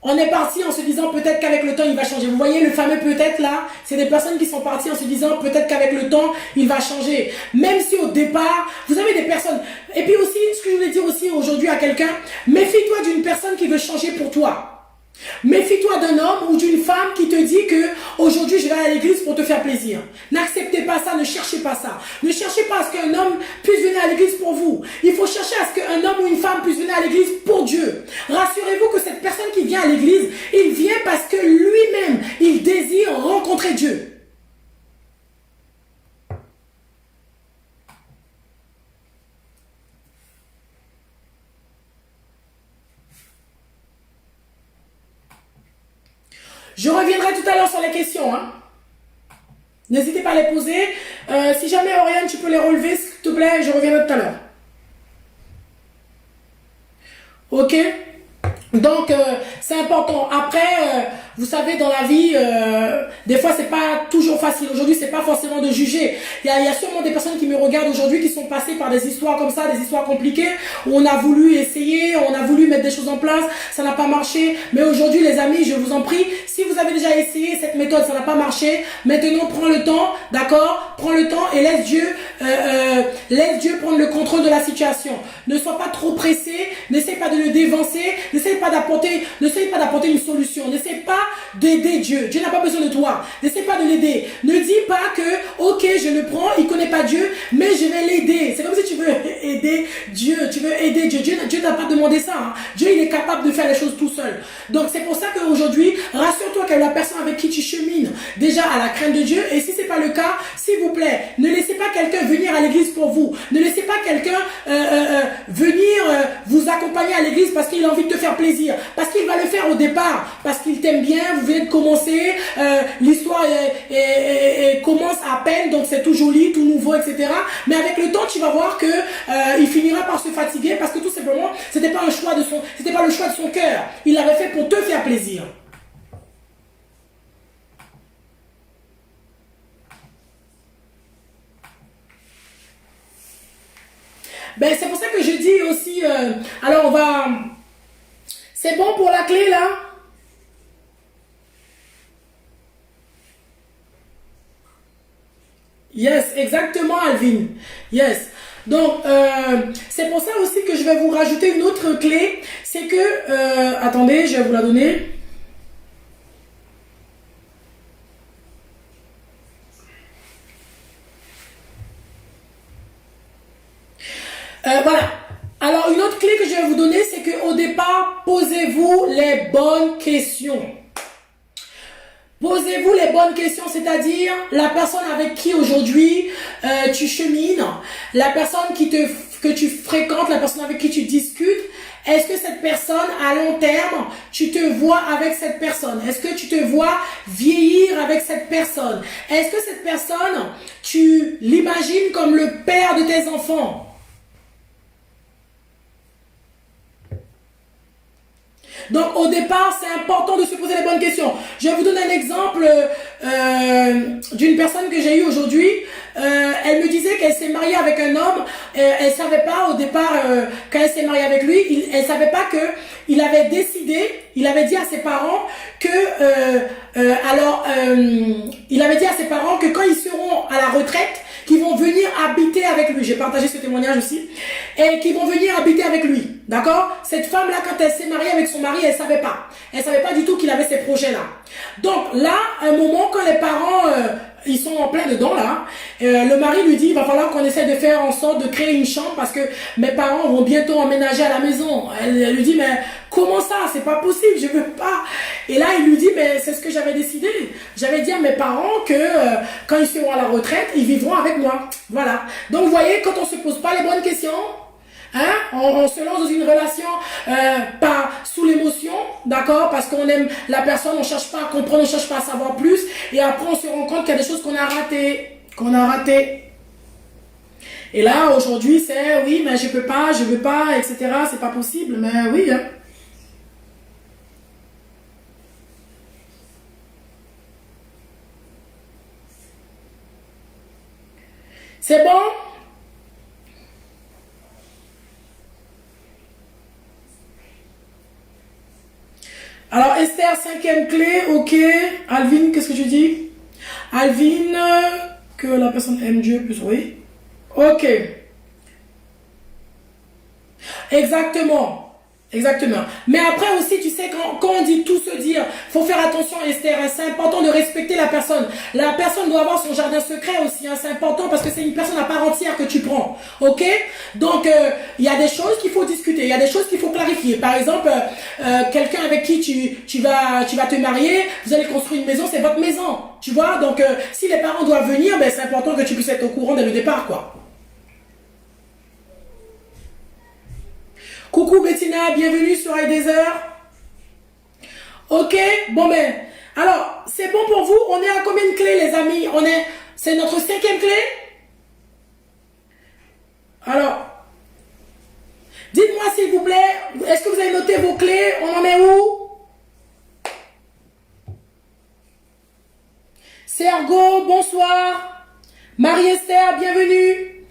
On est parti en se disant peut-être qu'avec le temps il va changer. Vous voyez le fameux peut-être là, c'est des personnes qui sont parties en se disant peut-être qu'avec le temps il va changer. Même si au départ, vous avez des personnes. Et puis aussi, ce que je voulais dire aussi aujourd'hui à quelqu'un, méfie-toi d'une personne qui veut changer pour toi. Méfie-toi d'un homme ou d'une femme qui te dit que aujourd'hui je vais aller à l'église pour te faire plaisir. N'acceptez pas ça, ne cherchez pas ça. Ne cherchez pas à ce qu'un homme puisse venir à l'église pour vous. Il faut chercher à ce qu'un homme ou une femme puisse venir à l'église pour Dieu. Rassurez-vous que cette personne qui vient à l'église, il vient parce que lui-même, il désire rencontrer Dieu. Je reviendrai tout à l'heure sur les questions. Hein. N'hésitez pas à les poser. Si jamais, Oriane, tu peux les relever, s'il te plaît, je reviendrai tout à l'heure. Ok? Donc, c'est important. Après, vous savez, dans la vie, des fois, c'est pas toujours facile. Aujourd'hui, c'est pas forcément de juger. Il y a sûrement des personnes qui me regardent aujourd'hui qui sont passées par des histoires comme ça, des histoires compliquées, où on a voulu essayer, on a voulu mettre des choses en place, ça n'a pas marché. Mais aujourd'hui, les amis, je vous en prie, si vous avez déjà essayé cette méthode, ça n'a pas marché, maintenant, prends le temps, d'accord? Prends le temps et laisse Dieu prendre le contrôle de la situation. Ne sois pas trop pressé, n'essaie pas de le dévancer, n'essaie pas d'apporter une solution, n'essaie pas d'aider Dieu. Dieu n'a pas besoin de toi. N'essaie pas de l'aider. Ne dis pas que, ok, je le prends, il connaît pas Dieu, mais je vais l'aider. C'est comme si tu veux aider Dieu. Tu veux aider Dieu. Dieu n'a pas demandé ça. Hein. Dieu, il est capable de faire les choses tout seul. Donc, c'est pour ça qu'aujourd'hui, rassure-toi que la personne avec qui tu chemines déjà a la crainte de Dieu. Et si c'est pas le cas, s'il vous plaît, ne laissez pas quelqu'un venir à l'église pour vous. Ne laissez pas quelqu'un venir vous accompagner à l'église parce qu'il a envie de te faire plaisir. Parce qu'il va le faire au départ. Parce qu'il t'aime bien, vous venez de commencer, l'histoire commence à peine, donc c'est tout joli, tout nouveau, etc. Mais avec le temps, tu vas voir que il finira par se fatiguer parce que tout simplement, c'était pas le choix de son cœur. Il l'avait fait pour te faire plaisir. Ben, c'est pour ça que je dis aussi, alors on va, c'est bon pour la clé là? Yes, exactement Alvin. Yes. Donc, c'est pour ça aussi que je vais vous rajouter une autre clé. C'est que, attendez, je vais vous la donner. Voilà. Alors, une autre clé que je vais vous donner, c'est qu'au départ, posez-vous les bonnes questions. Posez-vous les bonnes questions, c'est-à-dire la personne avec qui aujourd'hui tu chemines, la personne que tu fréquentes, la personne avec qui tu discutes. Est-ce que cette personne, à long terme, tu te vois avec cette personne? Est-ce que tu te vois vieillir avec cette personne? Est-ce que cette personne, tu l'imagines comme le père de tes enfants? Donc, au départ, c'est important de se poser les bonnes questions. Je vais vous donner un exemple d'une personne que j'ai eue aujourd'hui. Elle me disait qu'elle s'est mariée avec un homme. Elle savait pas au départ, quand elle s'est mariée avec lui, elle savait pas que il avait décidé, il avait dit à ses parents que, il avait dit à ses parents que quand ils seront à la retraite, qu'ils vont venir habiter avec lui. J'ai partagé ce témoignage aussi. Et qu'ils vont venir habiter avec lui. D'accord? Cette femme-là, quand elle s'est mariée avec son mari, elle savait pas. Elle savait pas du tout qu'il avait ces projets-là. Donc là, à un moment, quand les parents, ils sont en plein dedans là, le mari lui dit, il va falloir qu'on essaie de faire en sorte de créer une chambre parce que mes parents vont bientôt emménager à la maison. Elle lui dit, mais comment ça? C'est pas possible, je veux pas. Et là, il lui dit, mais c'est ce que j'avais décidé. J'avais dit à mes parents que quand ils seront à la retraite, ils vivront avec moi. Voilà. Donc, vous voyez, quand on se pose pas les bonnes questions, hein, on se lance dans une relation pas sous l'émotion, d'accord, parce qu'on aime la personne, on cherche pas à comprendre, on cherche pas à savoir plus, et après on se rend compte qu'il y a des choses qu'on a ratées, Et là, aujourd'hui, c'est oui, mais je peux pas, je veux pas, etc. C'est pas possible, mais oui, hein. C'est bon? Alors, Esther, 5e clé, ok. Alvin, qu'est-ce que tu dis? Alvin, que la personne aime Dieu plus, oui. Ok. Exactement. Exactement. Mais après aussi, tu sais, quand on dit tout se dire, faut faire attention, Esther, hein, c'est important de respecter la personne. La personne doit avoir son jardin secret aussi, hein, c'est important parce que c'est une personne à part entière que tu prends. Ok? Donc, il y a des choses qu'il faut discuter, il y a des choses qu'il faut clarifier. Par exemple, quelqu'un avec qui tu vas te marier, vous allez construire une maison, c'est votre maison. Tu vois? Donc, si les parents doivent venir, ben, c'est important que tu puisses être au courant dès le départ, quoi. Coucou Bettina, bienvenue sur iDeezer. Ok, bon ben, alors, c'est bon pour vous? On est à combien de clés les amis? C'est notre 5e clé? Alors, dites-moi s'il vous plaît, est-ce que vous avez noté vos clés? On en est où? Sergo, bonsoir. Marie-Esther, bienvenue.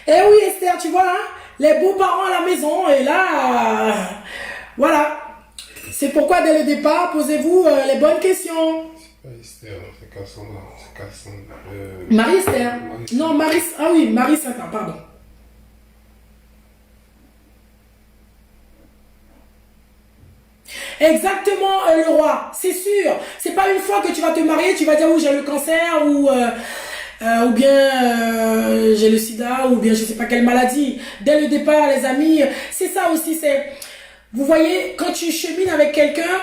Eh oui Esther, tu vois, hein, les beaux-parents à la maison, et là, voilà. C'est pourquoi dès le départ, posez-vous les bonnes questions. C'est pas Esther, c'est Cassandra. C'est Cassandra. Marie-Esther. Non, Marie... Ah oui, Marie-Satan, pardon. Exactement, le roi, c'est sûr. C'est pas une fois que tu vas te marier, tu vas dire oui j'ai le cancer ou bien j'ai le sida ou bien je sais pas quelle maladie. Dès le départ, les amis, c'est ça aussi. C'est, vous voyez, quand tu chemines avec quelqu'un,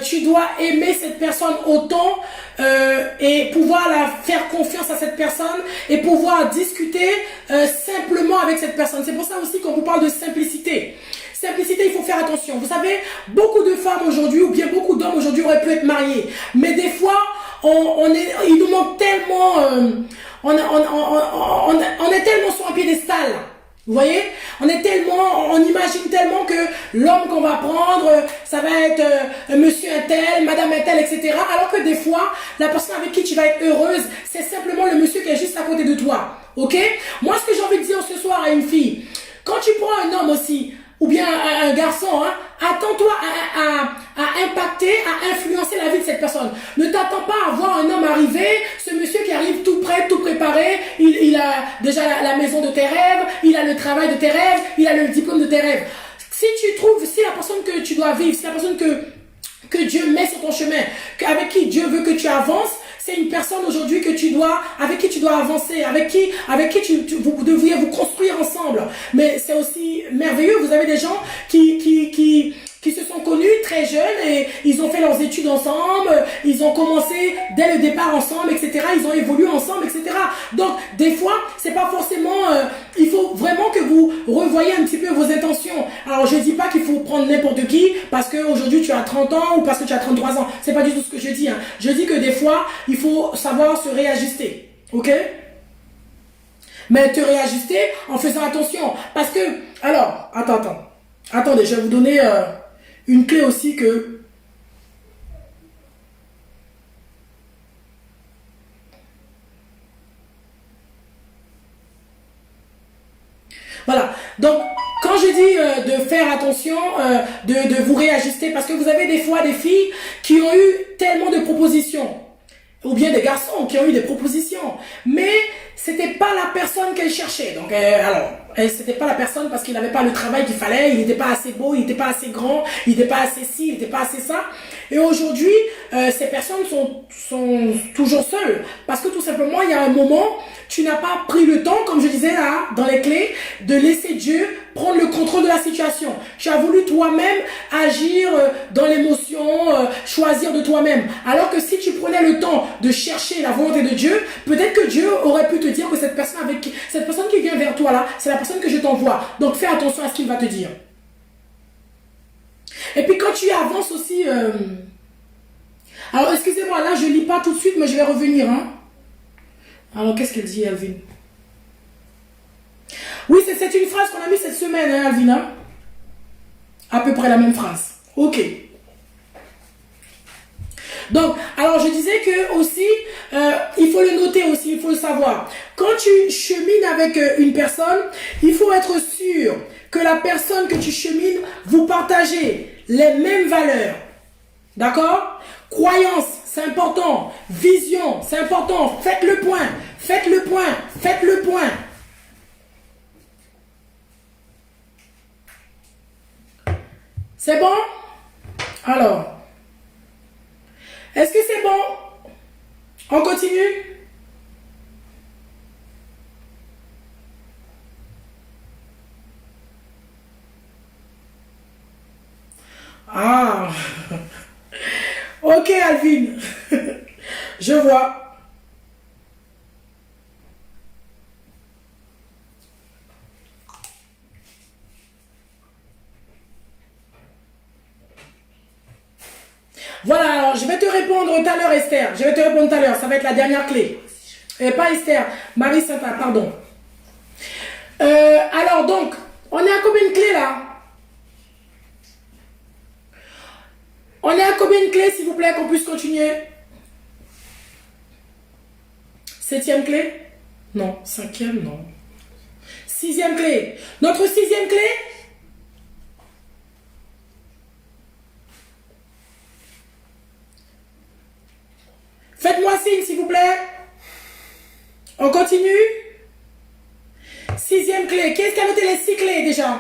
tu dois aimer cette personne autant et pouvoir la faire confiance à cette personne et pouvoir discuter simplement avec cette personne. C'est pour ça aussi qu'on vous parle de simplicité. Simplicité, il faut faire attention. Vous savez, beaucoup de femmes aujourd'hui, ou bien beaucoup d'hommes aujourd'hui auraient pu être mariés. Mais des fois, il nous manque tellement, on est tellement sur un piédestal. Vous voyez, on imagine tellement que l'homme qu'on va prendre, ça va être monsieur un tel, madame un tel, etc. Alors que des fois, la personne avec qui tu vas être heureuse, c'est simplement le monsieur qui est juste à côté de toi. Ok? Moi, ce que j'ai envie de dire ce soir à une fille, quand tu prends un homme aussi, ou bien un garçon, hein, attends-toi à impacter, à influencer la vie de cette personne. Ne t'attends pas à voir un homme arriver, ce monsieur qui arrive tout prêt, tout préparé, il a déjà la maison de tes rêves, il a le travail de tes rêves, il a le diplôme de tes rêves. Si la personne que tu dois vivre, si la personne que Dieu met sur ton chemin, avec qui Dieu veut que tu avances, c'est une personne aujourd'hui avec qui tu dois avancer, avec qui vous devriez vous construire ensemble. Mais c'est aussi merveilleux. Vous avez des gens qui se sont connus très jeunes et ils ont fait leurs études ensemble, ils ont commencé dès le départ ensemble, etc. Ils ont évolué ensemble, etc. Donc, des fois, c'est pas forcément... il faut vraiment que vous revoyez un petit peu vos intentions. Alors, je dis pas qu'il faut prendre n'importe qui parce qu'aujourd'hui tu as 30 ans ou parce que tu as 33 ans. C'est pas du tout ce que je dis. Hein. Je dis que des fois, il faut savoir se réajuster. Ok? Mais te réajuster en faisant attention. Parce que... Alors, attendez, je vais vous donner... une clé aussi que... Voilà. Donc, quand je dis de faire attention, de vous réajuster, parce que vous avez des fois des filles qui ont eu tellement de propositions, ou bien des garçons qui ont eu des propositions, mais c'était pas la personne qu'elle cherchait. Donc, c'était pas la personne parce qu'il n'avait pas le travail qu'il fallait, il n'était pas assez beau, il n'était pas assez grand, il n'était pas assez ci, il n'était pas assez ça. Et aujourd'hui, ces personnes sont toujours seules parce que tout simplement, il y a un moment, tu n'as pas pris le temps, comme je disais là, dans les clés, de laisser Dieu prendre le contrôle de la situation. Tu as voulu toi-même agir dans l'émotion, choisir de toi-même. Alors que si tu prenais le temps de chercher la volonté de Dieu, peut-être que Dieu aurait pu te dire que cette personne qui vient vers toi là, c'est la personne que je t'envoie. Donc fais attention à ce qu'il va te dire. Et puis quand tu avances aussi... Alors excusez-moi, là je lis pas tout de suite, mais je vais revenir. Hein. Alors qu'est-ce qu'elle dit, Alvin? Oui, c'est une phrase qu'on a mise cette semaine, hein, Alvin. Hein? À peu près la même phrase. Ok. Donc, alors je disais que aussi, il faut le noter aussi, il faut le savoir. Quand tu chemines avec une personne, il faut être sûr que la personne que tu chemines, vous partagez les mêmes valeurs. D'accord? Croyance, c'est important. Vision, c'est important. Faites le point, faites le point, faites le point. C'est bon? Alors, est-ce que c'est bon? On continue? Ah, ok Alvin, je vois. Voilà, alors je vais te répondre tout à l'heure Esther, je vais te répondre tout à l'heure, ça va être la dernière clé. Et pas Esther, Marie Santa, pardon. Alors donc, on est à combien de clés là? On est à combien de clés s'il vous plaît qu'on puisse continuer? Septième clé? Non. Cinquième? Non. Sixième clé. Notre sixième clé? Faites-moi signe s'il vous plaît. On continue? Sixième clé. Qui est-ce qui a noté les 6 clés déjà?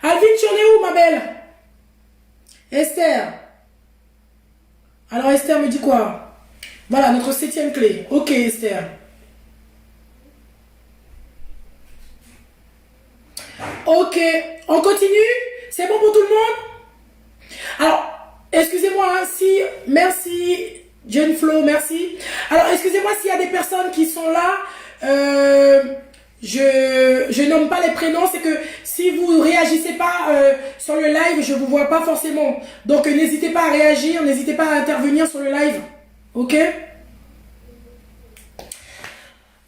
Alvin, tu en es où ma belle? Esther. Alors Esther me dit quoi? Voilà, notre septième clé. Ok Esther. Ok, on continue? C'est bon pour tout le monde? Alors, excusez-moi, hein, si, merci, Jane Flo, merci. Alors, excusez-moi s'il y a des personnes qui sont là, je nomme pas les prénoms, c'est que si vous réagissez pas sur le live, je vous vois pas forcément. Donc, n'hésitez pas à réagir, n'hésitez pas à intervenir sur le live, ok?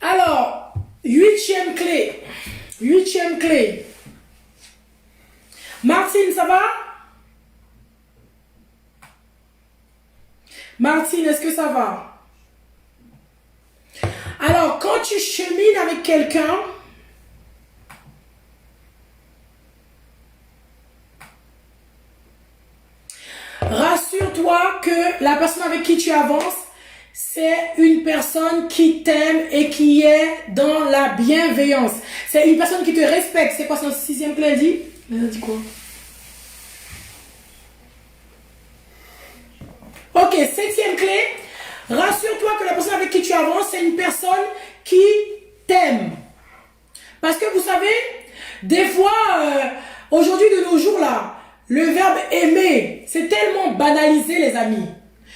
Alors, huitième clé, huitième clé. Martine, ça va? Martine, est-ce que ça va? Alors, quand tu chemines avec quelqu'un, rassure-toi que la personne avec qui tu avances, c'est une personne qui t'aime et qui est dans la bienveillance. C'est une personne qui te respecte. C'est quoi son sixième clé, elle dit? Elle dit quoi? Ok, septième clé. Rassure-toi que la personne avec qui tu avances, c'est une personne qui t'aime. Parce que vous savez, des fois, aujourd'hui de nos jours là, le verbe aimer, c'est tellement banalisé les amis.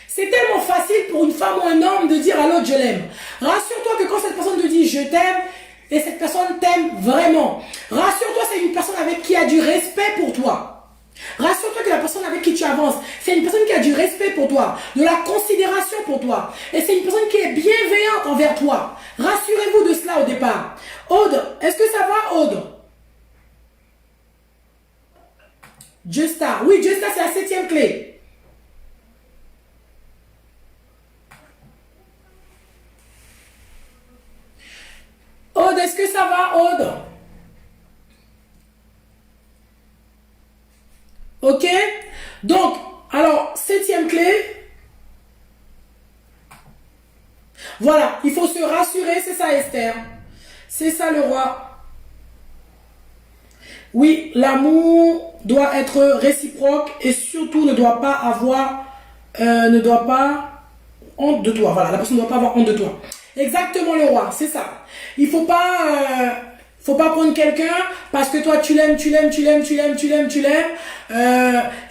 C'est tellement facile pour une femme ou un homme de dire à l'autre je l'aime. Rassure-toi que quand cette personne te dit je t'aime, et cette personne t'aime vraiment. Rassure-toi, c'est une personne avec qui a du respect pour toi. Rassure-toi que la personne avec qui tu avances, c'est une personne qui a du respect pour toi, de la considération pour toi. Et c'est une personne qui est bienveillante envers toi. Rassurez-vous de cela au départ. Aude, est-ce que ça va, Aude? Justa. Oui, Justa, c'est la septième clé. Aude, est-ce que ça va, Aude? Ok? Donc, alors, septième clé. Voilà, il faut se rassurer, c'est ça Esther. C'est ça le roi. Oui, l'amour doit être réciproque et surtout ne doit pas avoir, ne doit pas honte de toi. Voilà, la personne ne doit pas avoir honte de toi. Exactement le roi, c'est ça. Il faut pas prendre quelqu'un parce que toi tu l'aimes,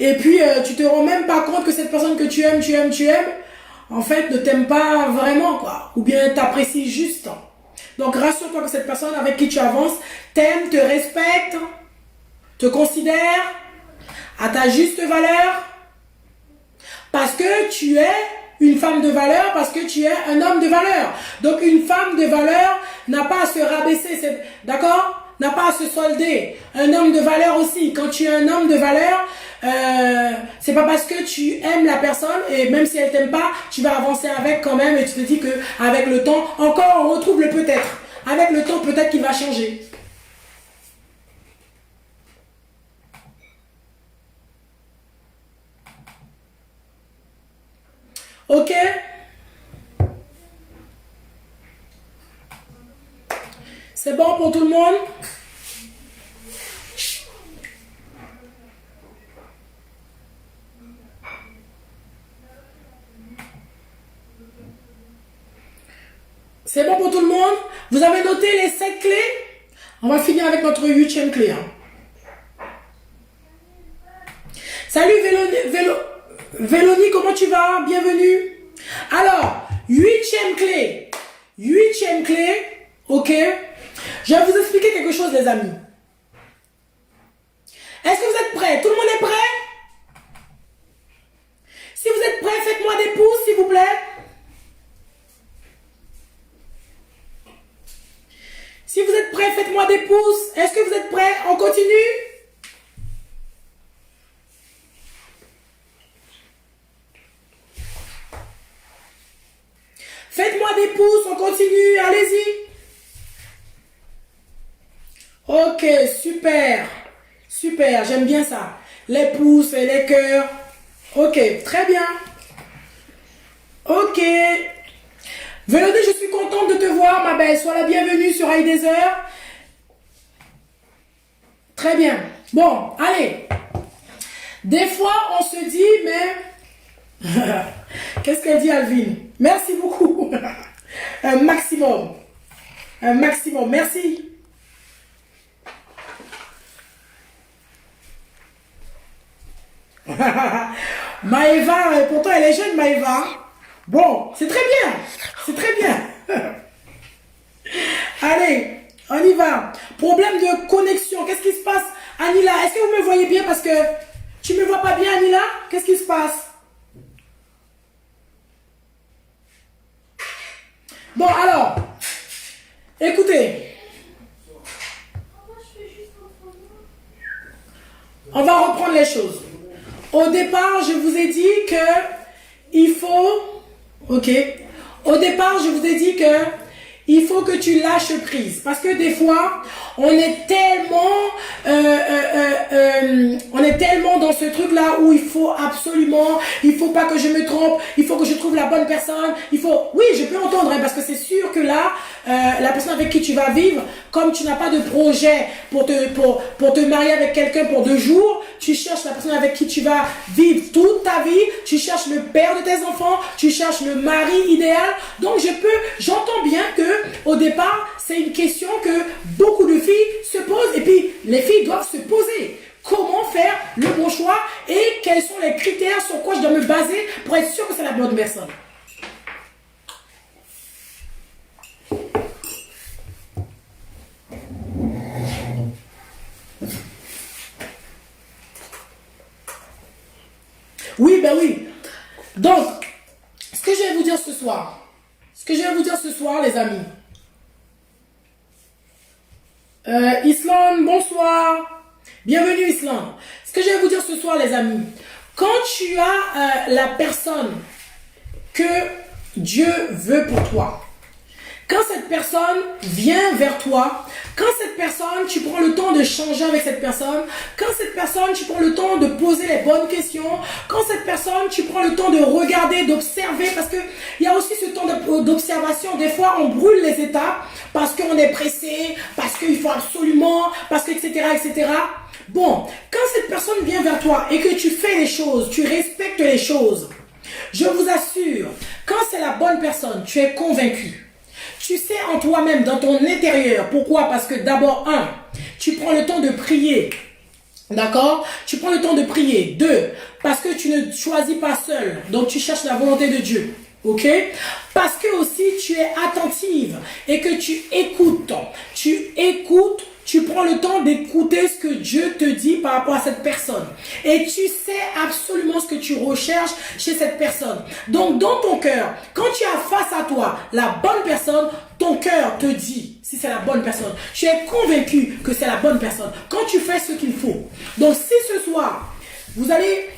et puis tu te rends même pas compte que cette personne que tu aimes, en fait ne t'aime pas vraiment quoi, ou bien t'apprécie juste. Donc rassure-toi que cette personne avec qui tu avances t'aime, te respecte, te considère à ta juste valeur, parce que tu es une femme de valeur, parce que tu es un homme de valeur. Donc une femme de valeur n'a pas à se rabaisser, d'accord? N'a pas à se solder. Un homme de valeur aussi. Quand tu es un homme de valeur, c'est pas parce que tu aimes la personne et même si elle t'aime pas, tu vas avancer avec quand même et tu te dis que avec le temps, encore on retrouve le peut-être. Avec le temps, peut-être qu'il va changer. Ok? C'est bon pour tout le monde? C'est bon pour tout le monde? Vous avez noté les 7 clés? On va finir avec notre 8e clé. Hein. Salut Vélonie, comment tu vas? Bienvenue. Alors, 8e clé. 8e clé, ok? Je vais vous expliquer quelque chose, les amis. Est-ce que vous êtes prêts? Tout le monde est prêt? Si vous êtes prêts, faites-moi des pouces, s'il vous plaît. Si vous êtes prêts, faites-moi des pouces. Est-ce que vous êtes prêts? On continue? Faites-moi des pouces, on continue, allez-y. Ok, super. Super, j'aime bien ça. Les pouces et les cœurs. Ok, très bien. Ok. Vélodie, je suis contente de te voir, ma belle. Sois la bienvenue sur iDeezer. Très bien. Bon, allez. Des fois, on se dit, mais... Qu'est-ce qu'elle dit, Alvin? Merci beaucoup. Un maximum. Un maximum. Merci. Maëva, pourtant, elle est jeune, Maëva. Bon, c'est très bien. C'est très bien. Allez, on y va. Problème de connexion. Qu'est-ce qui se passe? Anila, est-ce que vous me voyez bien? Parce que tu ne me vois pas bien, Anila? Qu'est-ce qui se passe? Bon, alors, écoutez. On va reprendre les choses. Au départ, je vous ai dit que il faut... Ok. Au départ, je vous ai dit que il faut que tu lâches prise. Parce que des fois, on est tellement dans ce truc-là où il faut absolument, il faut pas que je me trompe, il faut que je trouve la bonne personne, il faut... Oui, je peux entendre, hein, parce que c'est sûr que là, la personne avec qui tu vas vivre, comme tu n'as pas de projet pour te marier avec quelqu'un pour 2 jours, tu cherches la personne avec qui tu vas vivre toute ta vie, tu cherches le père de tes enfants, tu cherches le mari idéal. Donc j'entends bien que au départ, c'est une question que beaucoup de filles se posent, et puis les filles doivent se poser. Comment faire le bon choix et quels sont les critères sur quoi je dois me baser pour être sûr que c'est la bonne personne. Oui, ben oui. Donc, ce que je vais vous dire ce soir, les amis. Islam, bonsoir. Bienvenue, Islam. Ce que je vais vous dire ce soir, les amis. Quand tu as la personne que Dieu veut pour toi, quand cette personne vient vers toi, quand cette personne, tu prends le temps de changer avec cette personne, quand cette personne, tu prends le temps de poser les bonnes questions, quand cette personne, tu prends le temps de regarder, d'observer, parce que il y a aussi ce temps d'observation. Des fois, on brûle les étapes parce qu'on est pressé, parce qu'il faut absolument, parce que, etc., etc. Bon, quand cette personne vient vers toi et que tu fais les choses, tu respectes les choses, je vous assure, quand c'est la bonne personne, tu es convaincu. Tu sais en toi-même, dans ton intérieur. Pourquoi? Parce que d'abord, 1, tu prends le temps de prier. D'accord? Tu prends le temps de prier. 2, parce que tu ne choisis pas seul. Donc, tu cherches la volonté de Dieu. Ok? Parce que aussi, tu es attentive et que tu écoutes. Tu prends le temps d'écouter ce que Dieu te dit par rapport à cette personne. Et tu sais absolument ce que tu recherches chez cette personne. Donc, dans ton cœur, quand tu as face à toi la bonne personne, ton cœur te dit si c'est la bonne personne. Tu es convaincu que c'est la bonne personne. Quand tu fais ce qu'il faut. Donc, si ce soir, vous allez,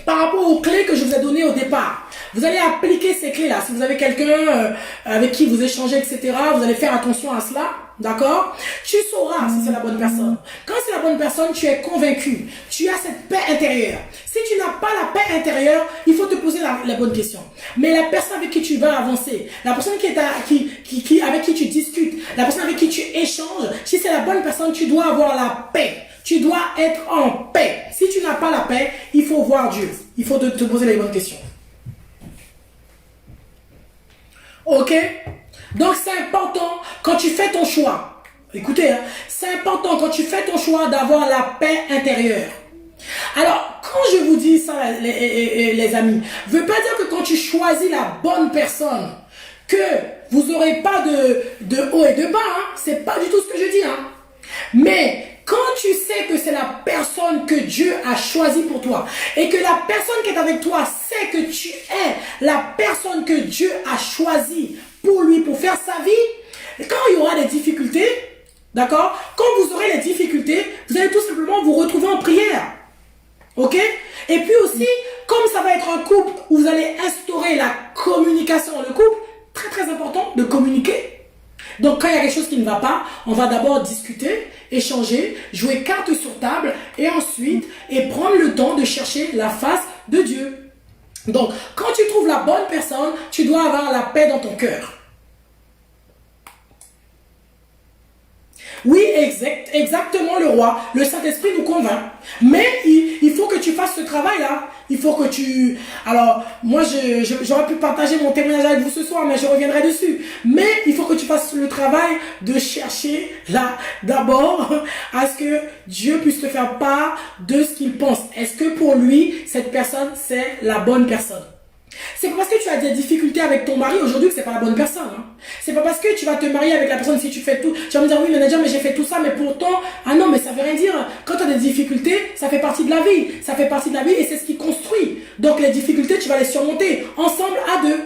par rapport aux clés que je vous ai données au départ, vous allez appliquer ces clés-là. Si vous avez quelqu'un avec qui vous échangez, etc., vous allez faire attention à cela. d'accord? Tu sauras si c'est la bonne personne. Quand c'est la bonne personne, tu es convaincu. Tu as cette paix intérieure. Si tu n'as pas la paix intérieure, il faut te poser la bonne question. Mais la personne avec qui tu vas avancer, la personne avec qui tu discutes, la personne avec qui tu échanges, si c'est la bonne personne, tu dois avoir la paix. Tu dois être en paix. Si tu n'as pas la paix, il faut voir Dieu. Il faut te poser les bonnes questions. Ok? Donc c'est important quand tu fais ton choix. Écoutez, hein, c'est important quand tu fais ton choix d'avoir la paix intérieure. Alors, quand je vous dis ça, les amis, ne veut pas dire que quand tu choisis la bonne personne, que vous n'aurez pas de haut et de bas. Hein. C'est pas du tout ce que je dis. Hein. Mais quand tu sais que c'est la personne que Dieu a choisie pour toi et que la personne qui est avec toi sait que tu es la personne que Dieu a choisie pour lui, pour faire sa vie, quand il y aura des difficultés, d'accord, quand vous aurez les difficultés, vous allez tout simplement vous retrouver en prière. Ok? Et puis aussi, comme ça va être un couple où vous allez instaurer la communication dans le couple, très très important de communiquer. Donc quand il y a quelque chose qui ne va pas, on va d'abord discuter, échanger, jouer carte sur table et ensuite prendre le temps de chercher la face de Dieu. Donc quand tu trouves la bonne personne, tu dois avoir la paix dans ton cœur. Oui, exactement le roi. Le Saint-Esprit nous convainc. Mais il faut que tu fasses ce travail-là. Il faut que tu... Alors, moi, j'aurais pu partager mon témoignage avec vous ce soir, mais je reviendrai dessus. Mais il faut que tu fasses le travail de chercher là, d'abord, à ce que Dieu puisse te faire part de ce qu'il pense. Est-ce que pour lui, cette personne, c'est la bonne personne? C'est pas parce que tu as des difficultés avec ton mari aujourd'hui que c'est pas la bonne personne. Hein. C'est pas parce que tu vas te marier avec la personne si tu fais tout. Tu vas me dire oui mais Nadia mais j'ai fait tout ça mais pourtant ah non mais ça veut rien dire. Quand tu as des difficultés ça fait partie de la vie. Ça fait partie de la vie et c'est ce qui construit. Donc les difficultés tu vas les surmonter ensemble à deux.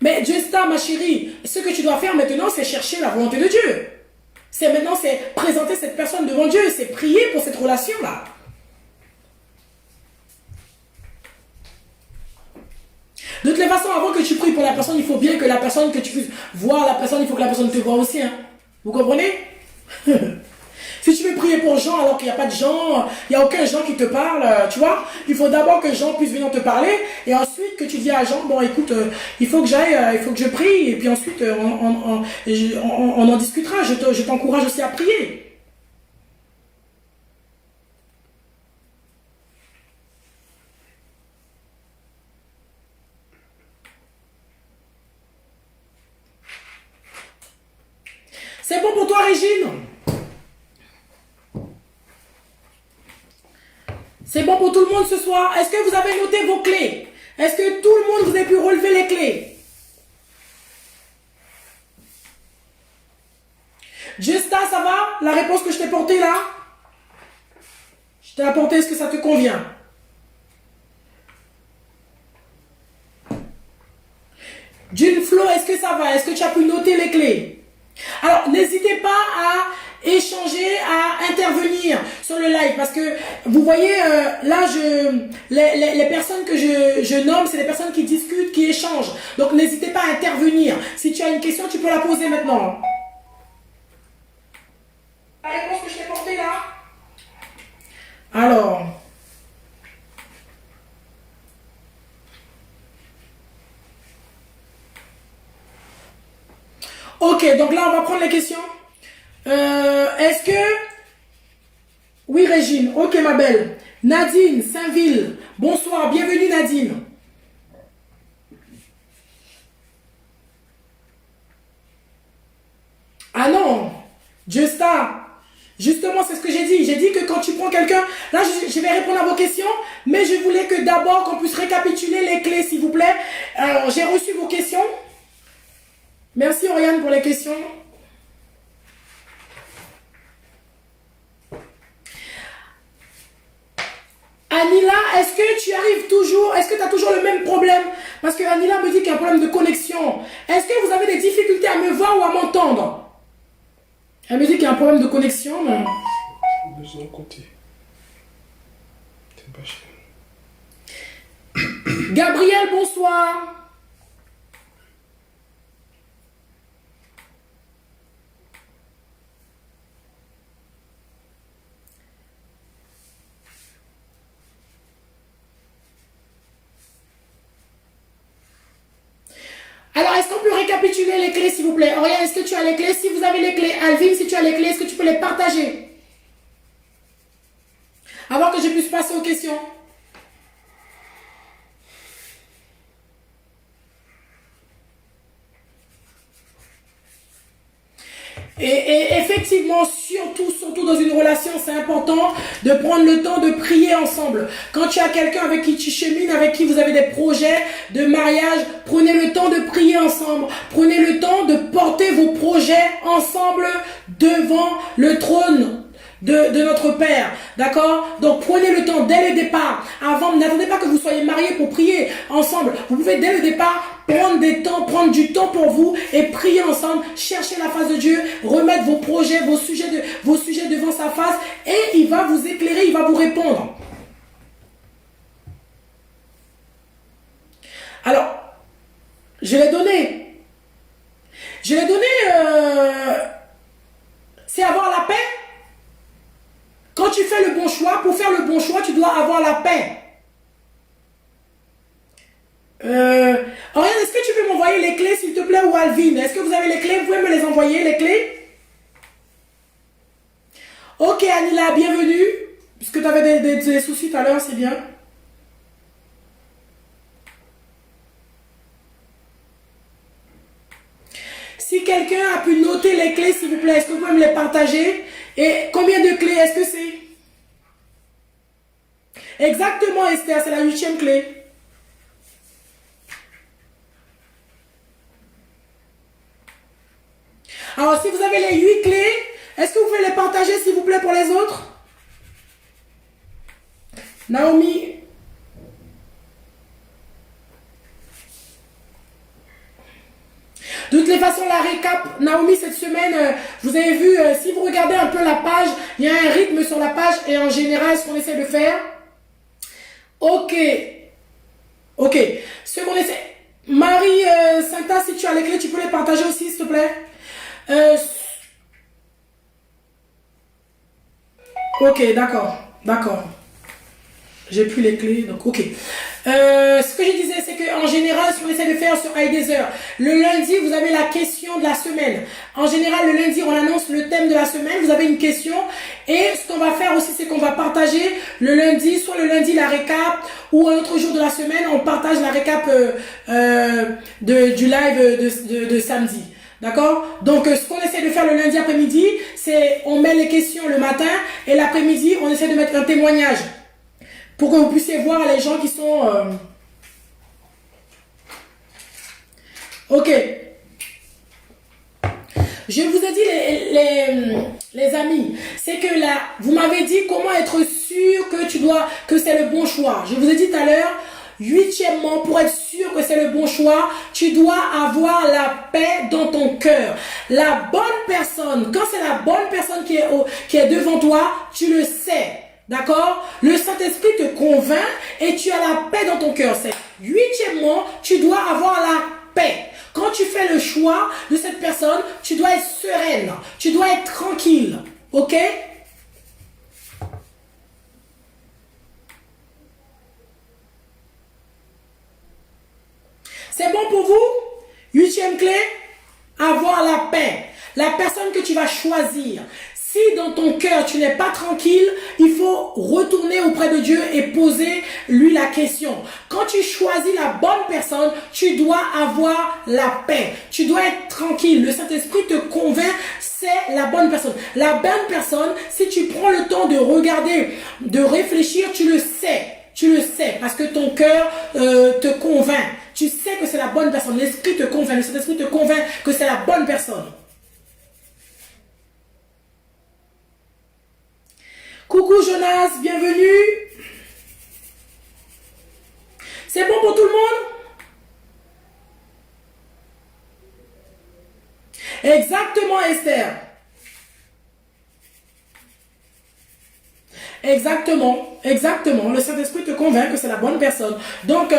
Mais Justa ma chérie, ce que tu dois faire maintenant c'est chercher la volonté de Dieu. C'est maintenant, c'est présenter cette personne devant Dieu, c'est prier pour cette relation-là. De toutes les façons, avant que tu pries pour la personne, il faut bien que la personne, que tu puisses voir la personne, il faut que la personne te voie aussi. Hein. Vous comprenez? Si tu veux prier pour Jean alors qu'il n'y a pas de Jean, il n'y a aucun Jean qui te parle, tu vois, il faut d'abord que Jean puisse venir te parler et ensuite que tu dis à Jean, bon écoute, il faut que j'aille, il faut que je prie et puis ensuite on en discutera, je t'encourage aussi à prier. C'est bon pour toi Régine? C'est bon pour tout le monde ce soir? Est-ce que vous avez noté vos clés? Est-ce que tout le monde vous avez pu relever les clés? Justa, ça va? La réponse que je t'ai portée là? Je t'ai apporté, est-ce que ça te convient? June Flo, est-ce que ça va? Est-ce que tu as pu noter les clés? Alors, n'hésitez pas à échanger, à intervenir sur le live parce que vous voyez là les personnes que je nomme c'est les personnes qui discutent, qui échangent, donc n'hésitez pas à intervenir. Si tu as une question tu peux la poser maintenant. La réponse que je t'ai portée là. Alors ok, donc là on va prendre les questions. Est-ce que... Oui Régine, ok ma belle. Nadine, Saint-Ville, bonsoir, bienvenue Nadine. Ah non, Justa, justement c'est ce que j'ai dit. J'ai dit que quand tu prends quelqu'un... Là je vais répondre à vos questions, mais je voulais que d'abord qu'on puisse récapituler les clés s'il vous plaît. Alors j'ai reçu vos questions. Merci Oriane pour les questions. Anila, est-ce que tu arrives toujours, est-ce que tu as toujours le même problème? Parce que Anila me dit qu'il y a un problème de connexion. Est-ce que vous avez des difficultés à me voir ou à m'entendre? Elle me dit qu'il y a un problème de connexion. Mais... De son côté. C'est pas cher. Gabriel, bonsoir. Alors, est-ce qu'on peut récapituler les clés, s'il vous plaît? Oriane, est-ce que tu as les clés? Si vous avez les clés, Alvin, si tu as les clés, est-ce que tu peux les partager? Avant que je puisse passer aux questions. Et effectivement, surtout dans une relation, c'est important de prendre le temps de prier ensemble. Quand tu as quelqu'un avec qui tu chemines, avec qui vous avez des projets de mariage, prenez le temps de prier ensemble. Prenez le temps de porter vos projets ensemble devant le trône de notre Père, d'accord? Donc prenez le temps dès le départ, n'attendez pas que vous soyez mariés pour prier ensemble. Vous pouvez dès le départ prendre du temps pour vous et prier ensemble, chercher la face de Dieu, remettre vos projets, vos sujets devant sa face, et il va vous éclairer, il va vous répondre. Alors, je l'ai donné, c'est avoir la paix. Quand tu fais le bon choix, pour faire le bon choix, tu dois avoir la paix. Oriane, est-ce que tu peux m'envoyer les clés, s'il te plaît, ou Alvin? Est-ce que vous avez les clés? Vous pouvez me les envoyer, les clés? Ok, Anila, bienvenue. Puisque tu avais des soucis tout à l'heure, c'est bien. Si quelqu'un a pu noter les clés, s'il vous plaît, est-ce que vous pouvez me les partager? Et combien de clés est-ce que c'est? Exactement, Esther, c'est la 8e clé. Alors, si vous avez les 8 clés, est-ce que vous pouvez les partager, s'il vous plaît, pour les autres? Naomi. De toutes les façons, la récap, Naomi, cette semaine, vous avez vu, si vous regardez un peu la page, il y a un rythme sur la page et en général, ce qu'on essaie de faire. Ok. Ce qu'on essaie... Marie Sainta, si tu as les clés, tu peux les partager aussi, s'il te plaît. Ok, d'accord. J'ai plus les clés, donc ok. Ce que je disais, c'est qu'en général, ce qu'on essaie de faire sur iDeezer, le lundi, vous avez la question de la semaine. En général, le lundi, on annonce le thème de la semaine, vous avez une question. Et ce qu'on va faire aussi, c'est qu'on va partager le lundi, soit le lundi la récap, ou un autre jour de la semaine, on partage la récap du live de samedi. D'accord? Donc, ce qu'on essaie de faire le lundi après-midi, c'est on met les questions le matin, et l'après-midi, on essaie de mettre un témoignage. Pour que vous puissiez voir les gens qui sont... Ok. Je vous ai dit, les amis, c'est que là, vous m'avez dit comment être sûr que c'est le bon choix. Je vous ai dit tout à l'heure, 8e, pour être sûr que c'est le bon choix, tu dois avoir la paix dans ton cœur. La bonne personne, quand c'est la bonne personne qui est devant toi, tu le sais. D'accord? Le Saint-Esprit te convainc et tu as la paix dans ton cœur. C'est 8e, tu dois avoir la paix. Quand tu fais le choix de cette personne, tu dois être sereine. Tu dois être tranquille. Ok? C'est bon pour vous? 8e clé, avoir la paix. La personne que tu vas choisir. Si dans ton cœur tu n'es pas tranquille, il faut retourner auprès de Dieu et poser lui la question. Quand tu choisis la bonne personne, tu dois avoir la paix. Tu dois être tranquille. Le Saint-Esprit te convainc, c'est la bonne personne. La bonne personne, si tu prends le temps de regarder, de réfléchir, tu le sais. Tu le sais parce que ton cœur te convainc. Tu sais que c'est la bonne personne. L'Esprit te convainc. Le Saint-Esprit te convainc que c'est la bonne personne. Coucou Jonas, bienvenue. C'est bon pour tout le monde? Exactement Esther. Exactement. Le Saint-Esprit te convainc que c'est la bonne personne. Donc,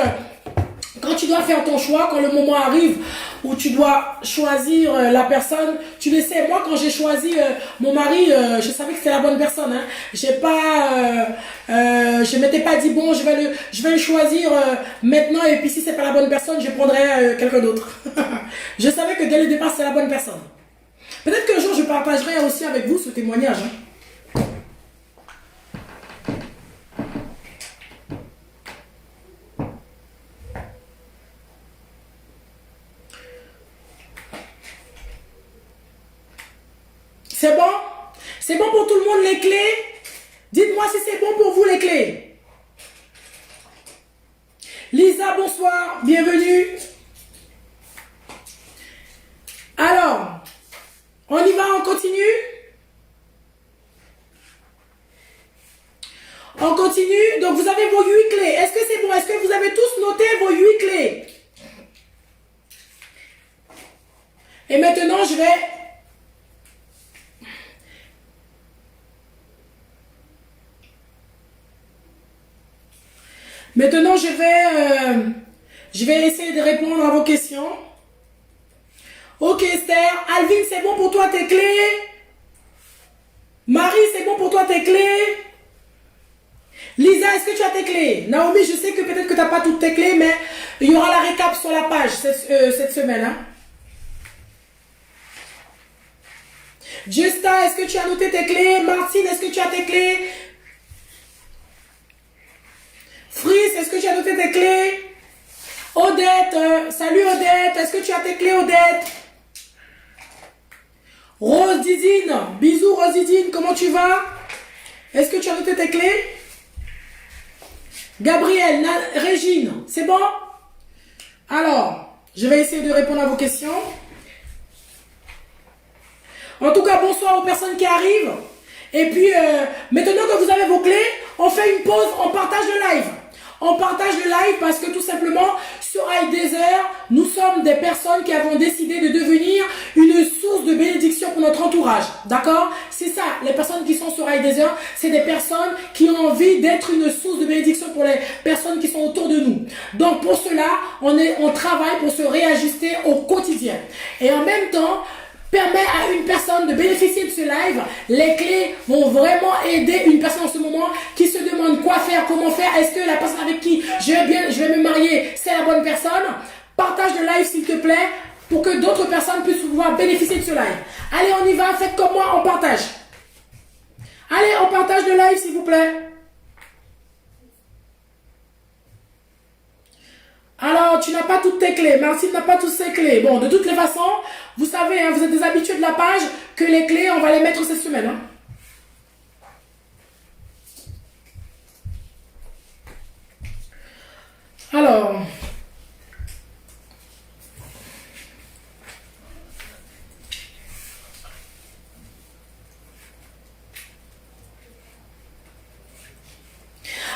Quand tu dois faire ton choix, quand le moment arrive où tu dois choisir la personne, tu le sais, moi quand j'ai choisi mon mari, je savais que c'était la bonne personne. Hein. Je m'étais pas dit bon, je vais le choisir maintenant et puis si c'est pas la bonne personne, je prendrai quelqu'un d'autre. Je savais que dès le départ c'est la bonne personne. Peut-être qu'un jour je partagerai aussi avec vous ce témoignage. Hein. C'est bon? C'est bon pour tout le monde les clés? Dites-moi si c'est bon pour vous les clés. Lisa, bonsoir, bienvenue. Alors, on y va, on continue? On continue, donc vous avez vos 8 clés. Est-ce que c'est bon? Est-ce que vous avez tous noté vos 8 clés? Et maintenant, je vais... Maintenant, je vais essayer de répondre à vos questions. Ok, Esther. Alvin, c'est bon pour toi tes clés? Marie, c'est bon pour toi tes clés? Lisa, est-ce que tu as tes clés? Naomi, je sais que peut-être que tu n'as pas toutes tes clés, mais il y aura la récap sur la page cette semaine. Hein? Justa, est-ce que tu as noté tes clés? Martine, est-ce que tu as tes clés? Fris, est-ce que tu as noté tes clés? Odette, salut Odette, est-ce que tu as tes clés Odette? Rose Didine, bisous Rose Didine, comment tu vas? Est-ce que tu as noté tes clés? Gabrielle, Régine, c'est bon? Alors, je vais essayer de répondre à vos questions. En tout cas, bonsoir aux personnes qui arrivent. Et puis, maintenant que vous avez vos clés, on fait une pause, on partage le live. On partage le live parce que tout simplement, sur iDeezer, nous sommes des personnes qui avons décidé de devenir une source de bénédiction pour notre entourage. D'accord? C'est ça, les personnes qui sont sur iDeezer, c'est des personnes qui ont envie d'être une source de bénédiction pour les personnes qui sont autour de nous. Donc pour cela, on travaille pour se réajuster au quotidien. Et en même temps, permet à une personne de bénéficier de ce live. Les clés vont vraiment aider une personne en ce moment qui se demande quoi faire, comment faire. Est-ce que la personne avec qui je vais me marier, c'est la bonne personne? Partage le live s'il te plaît pour que d'autres personnes puissent pouvoir bénéficier de ce live. Allez, on y va. Faites comme moi, on partage. Allez, on partage le live s'il vous plaît. Alors, tu n'as pas toutes tes clés. Martine n'a pas toutes ses clés. Bon, de toutes les façons, vous savez, hein, vous êtes des habitués de la page, que les clés, on va les mettre cette semaine. Hein. Alors...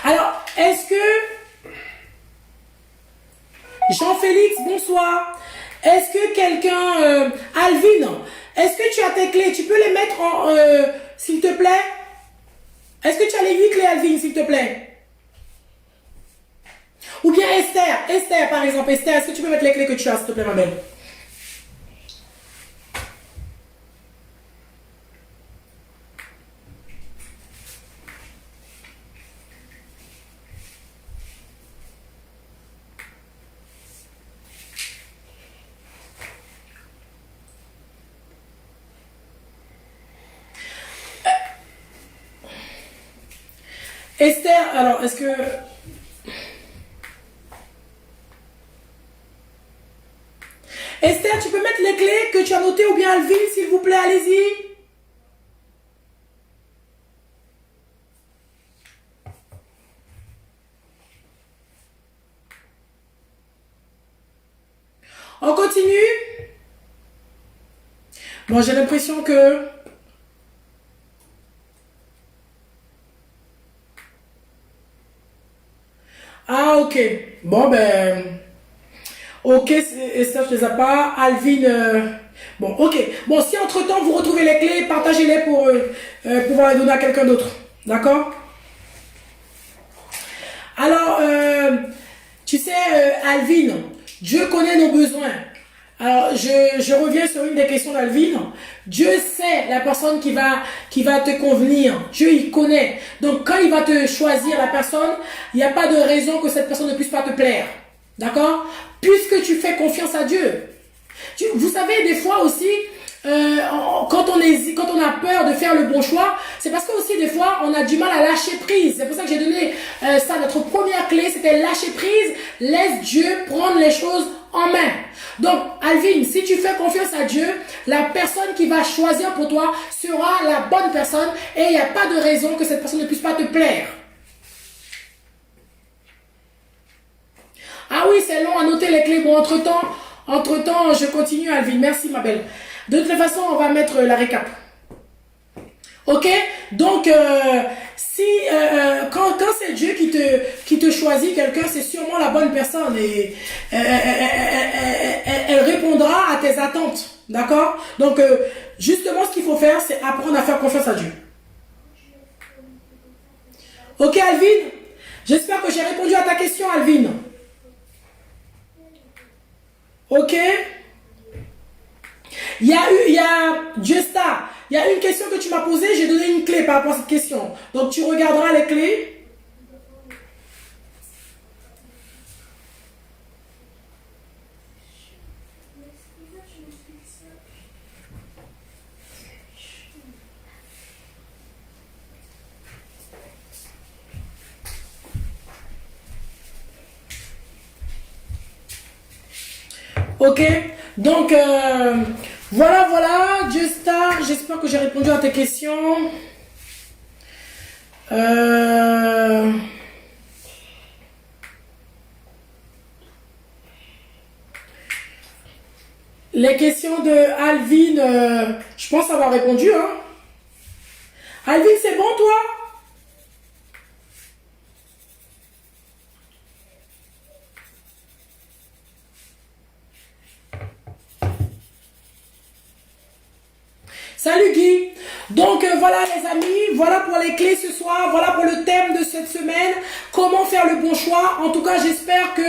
Alors, est-ce que... Jean-Félix, bonsoir. Est-ce que quelqu'un... Alvin, est-ce que tu as tes clés? Tu peux les mettre en... s'il te plaît? Est-ce que tu as les 8 clés, Alvin, s'il te plaît? Ou bien Esther. Esther, par exemple. Esther, est-ce que tu peux mettre les clés que tu as, s'il te plaît, ma belle? Esther, alors, est-ce que... Esther, tu peux mettre les clés que tu as notées ou bien Alvin, s'il vous plaît, allez-y. On continue. Bon, j'ai l'impression que... Ah, ok. Bon, ben... Ok, Esther, je ne les ai pas. Alvin... Bon, ok. Bon, si entre-temps, vous retrouvez les clés, partagez-les pour pouvoir les donner à quelqu'un d'autre. D'accord? Alors, Tu sais, Alvin, Dieu connaît nos besoins. Alors, je reviens sur une des questions d'Alvin. Dieu sait la personne qui va te convenir. Dieu, il connaît. Donc, quand il va te choisir la personne, il n'y a pas de raison que cette personne ne puisse pas te plaire. D'accord? Puisque tu fais confiance à Dieu. Vous savez, des fois aussi, quand on hésite, quand on a peur de faire le bon choix, c'est parce que aussi des fois on a du mal à lâcher prise. C'est pour ça que j'ai donné ça, notre première clé, c'était lâcher prise, laisse Dieu prendre les choses en main. Donc Alvin, si tu fais confiance à Dieu, la personne qui va choisir pour toi sera la bonne personne et il n'y a pas de raison que cette personne ne puisse pas te plaire. Ah oui, c'est long à noter les clés. Bon, entre-temps, je continue, Alvin. Merci, ma belle. De toute façon, on va mettre la récap. Ok? Donc, quand c'est Dieu qui te choisit quelqu'un, c'est sûrement la bonne personne et elle répondra à tes attentes. D'accord? Donc, justement, ce qu'il faut faire, c'est apprendre à faire confiance à Dieu. Ok, Alvin? J'espère que j'ai répondu à ta question, Alvin. Ok? Il y a Justa, il y a une question que tu m'as posée, j'ai donné une clé par rapport à cette question. Donc tu regarderas les clés. Ok, donc voilà, Justa, j'espère que j'ai répondu à tes questions. Les questions de Alvin, je pense avoir répondu. Hein. Alvin, c'est bon toi? Salut Guy. Donc voilà les amis, voilà pour les clés ce soir, voilà pour le thème de cette semaine, comment faire le bon choix. En tout cas, j'espère que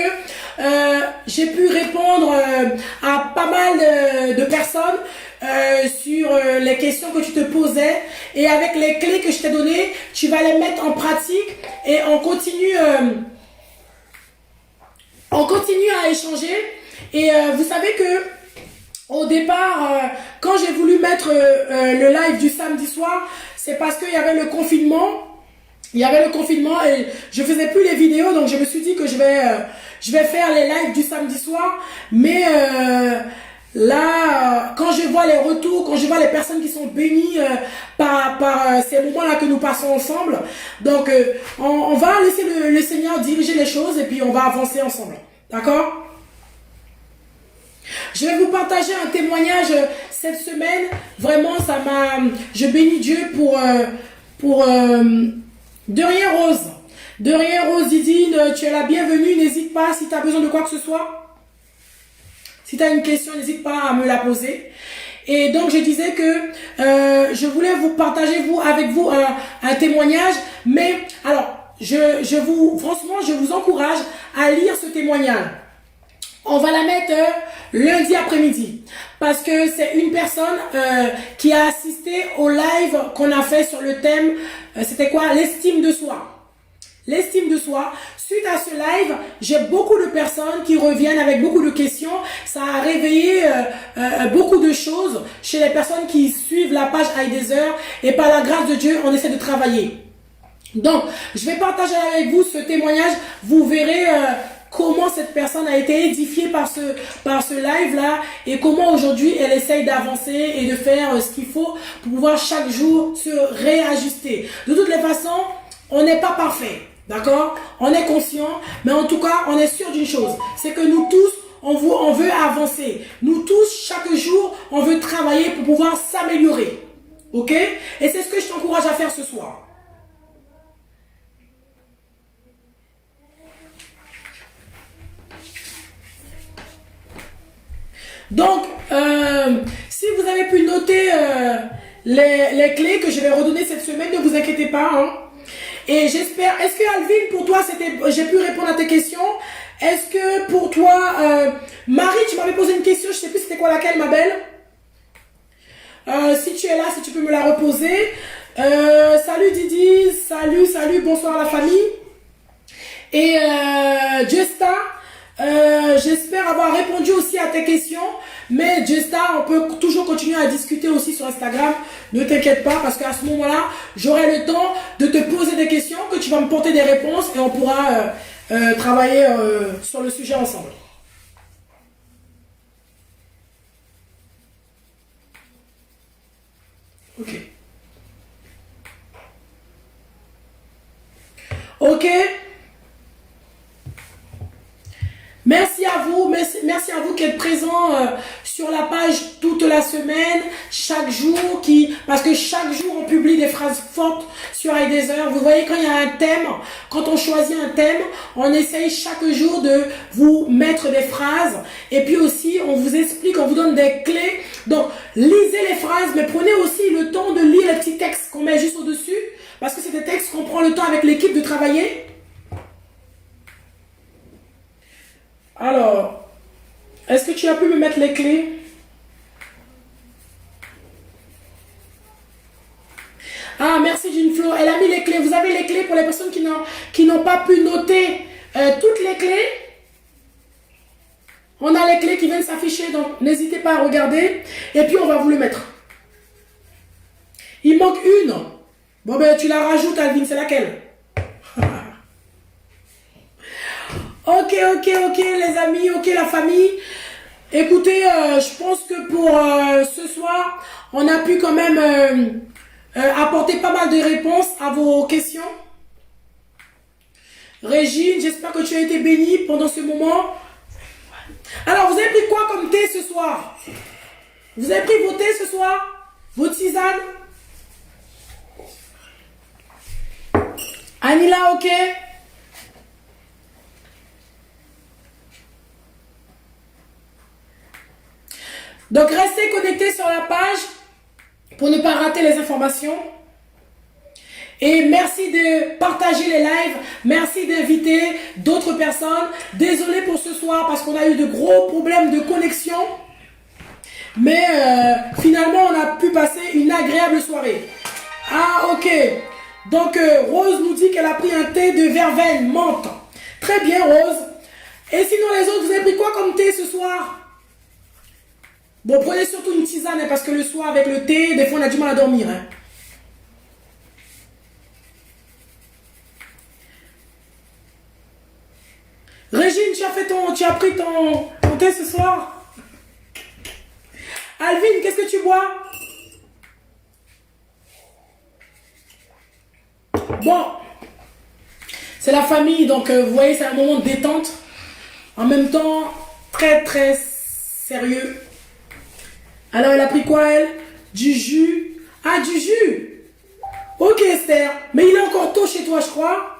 j'ai pu répondre à pas mal de personnes sur les questions que tu te posais. Et avec les clés que je t'ai données, tu vas les mettre en pratique et on continue à échanger. Et vous savez que au départ, quand j'ai voulu mettre le live du samedi soir, c'est parce qu'il y avait le confinement. Il y avait le confinement et je faisais plus les vidéos, donc je me suis dit que je vais faire les lives du samedi soir. Mais là, quand je vois les retours, quand je vois les personnes qui sont bénies par ces moments-là que nous passons ensemble, donc on va laisser le Seigneur diriger les choses et puis on va avancer ensemble. D'accord ? Je vais vous partager un témoignage cette semaine. Vraiment, je bénis Dieu pour De rien Rose. De rien Rose, Didine, tu es la bienvenue. N'hésite pas si tu as besoin de quoi que ce soit. Si tu as une question, n'hésite pas à me la poser. Et donc, je disais que je voulais vous partager avec vous un témoignage. Mais alors, franchement, je vous encourage à lire ce témoignage. On va la mettre lundi après-midi parce que c'est une personne qui a assisté au live qu'on a fait sur le thème, c'était quoi? L'estime de soi. L'estime de soi. Suite à ce live, j'ai beaucoup de personnes qui reviennent avec beaucoup de questions. Ça a réveillé beaucoup de choses chez les personnes qui suivent la page Heidezer et par la grâce de Dieu, on essaie de travailler. Donc, je vais partager avec vous ce témoignage. Vous verrez comment cette personne a été édifiée par ce live-là et comment aujourd'hui elle essaye d'avancer et de faire ce qu'il faut pour pouvoir chaque jour se réajuster. De toutes les façons, on n'est pas parfait, d'accord? On est conscient, mais en tout cas, on est sûr d'une chose, c'est que nous tous, on veut avancer. Nous tous, chaque jour, on veut travailler pour pouvoir s'améliorer, ok? Et c'est ce que je t'encourage à faire ce soir. Donc, si vous avez pu noter les clés que je vais redonner cette semaine, ne vous inquiétez pas. Hein. Et j'espère, est-ce que Alvin, pour toi, j'ai pu répondre à tes questions? Est-ce que pour toi, Marie, tu m'avais posé une question, je ne sais plus c'était quoi laquelle, ma belle. Si tu es là, si tu peux me la reposer. Salut Didi, salut, bonsoir la famille. Et Justa, j'espère avoir répondu aussi à tes questions. Mais Justa, on peut toujours continuer à discuter aussi sur Instagram. Ne t'inquiète pas parce qu'à ce moment-là, j'aurai le temps de te poser des questions, que tu vas me porter des réponses et on pourra travailler sur le sujet ensemble. Ok. Ok. Merci à vous, merci à vous qui êtes présents sur la page toute la semaine, chaque jour, parce que chaque jour on publie des phrases fortes sur Heidezer. Vous voyez quand il y a un thème, quand on choisit un thème, on essaye chaque jour de vous mettre des phrases et puis aussi on vous explique, on vous donne des clés. Donc lisez les phrases, mais prenez aussi le temps de lire les petits textes qu'on met juste au-dessus, parce que c'est des textes qu'on prend le temps avec l'équipe de travailler. Alors, est-ce que tu as pu me mettre les clés? Ah, merci Ginflo. Elle a mis les clés. Vous avez les clés pour les personnes qui n'ont pas pu noter toutes les clés. On a les clés qui viennent s'afficher, donc n'hésitez pas à regarder. Et puis, on va vous le mettre. Il manque une. Bon, ben, tu la rajoutes, Alvin. C'est laquelle? Ok, les amis, ok, la famille. Écoutez, je pense que pour ce soir, on a pu quand même apporter pas mal de réponses à vos questions. Régine, j'espère que tu as été bénie pendant ce moment. Alors, vous avez pris quoi comme thé ce soir? Vous avez pris vos thés ce soir? Vos tisanes? Anila, ok? Donc, restez connectés sur la page pour ne pas rater les informations. Et merci de partager les lives. Merci d'inviter d'autres personnes. Désolé pour ce soir parce qu'on a eu de gros problèmes de connexion. Mais finalement, on a pu passer une agréable soirée. Ah, ok. Donc, Rose nous dit qu'elle a pris un thé de verveine menthe. Très bien, Rose. Et sinon, les autres, vous avez pris quoi comme thé ce soir? Bon, prenez surtout une tisane, hein, parce que le soir, avec le thé, des fois, on a du mal à dormir. Hein. Régine, tu as pris ton thé ce soir? Alvin, qu'est-ce que tu bois? Bon, c'est la famille, donc vous voyez, c'est un moment de détente. En même temps, très, très sérieux. Alors, elle a pris quoi, elle? Du jus. Ah, du jus. Ok, Esther. Mais il est encore tôt chez toi, je crois.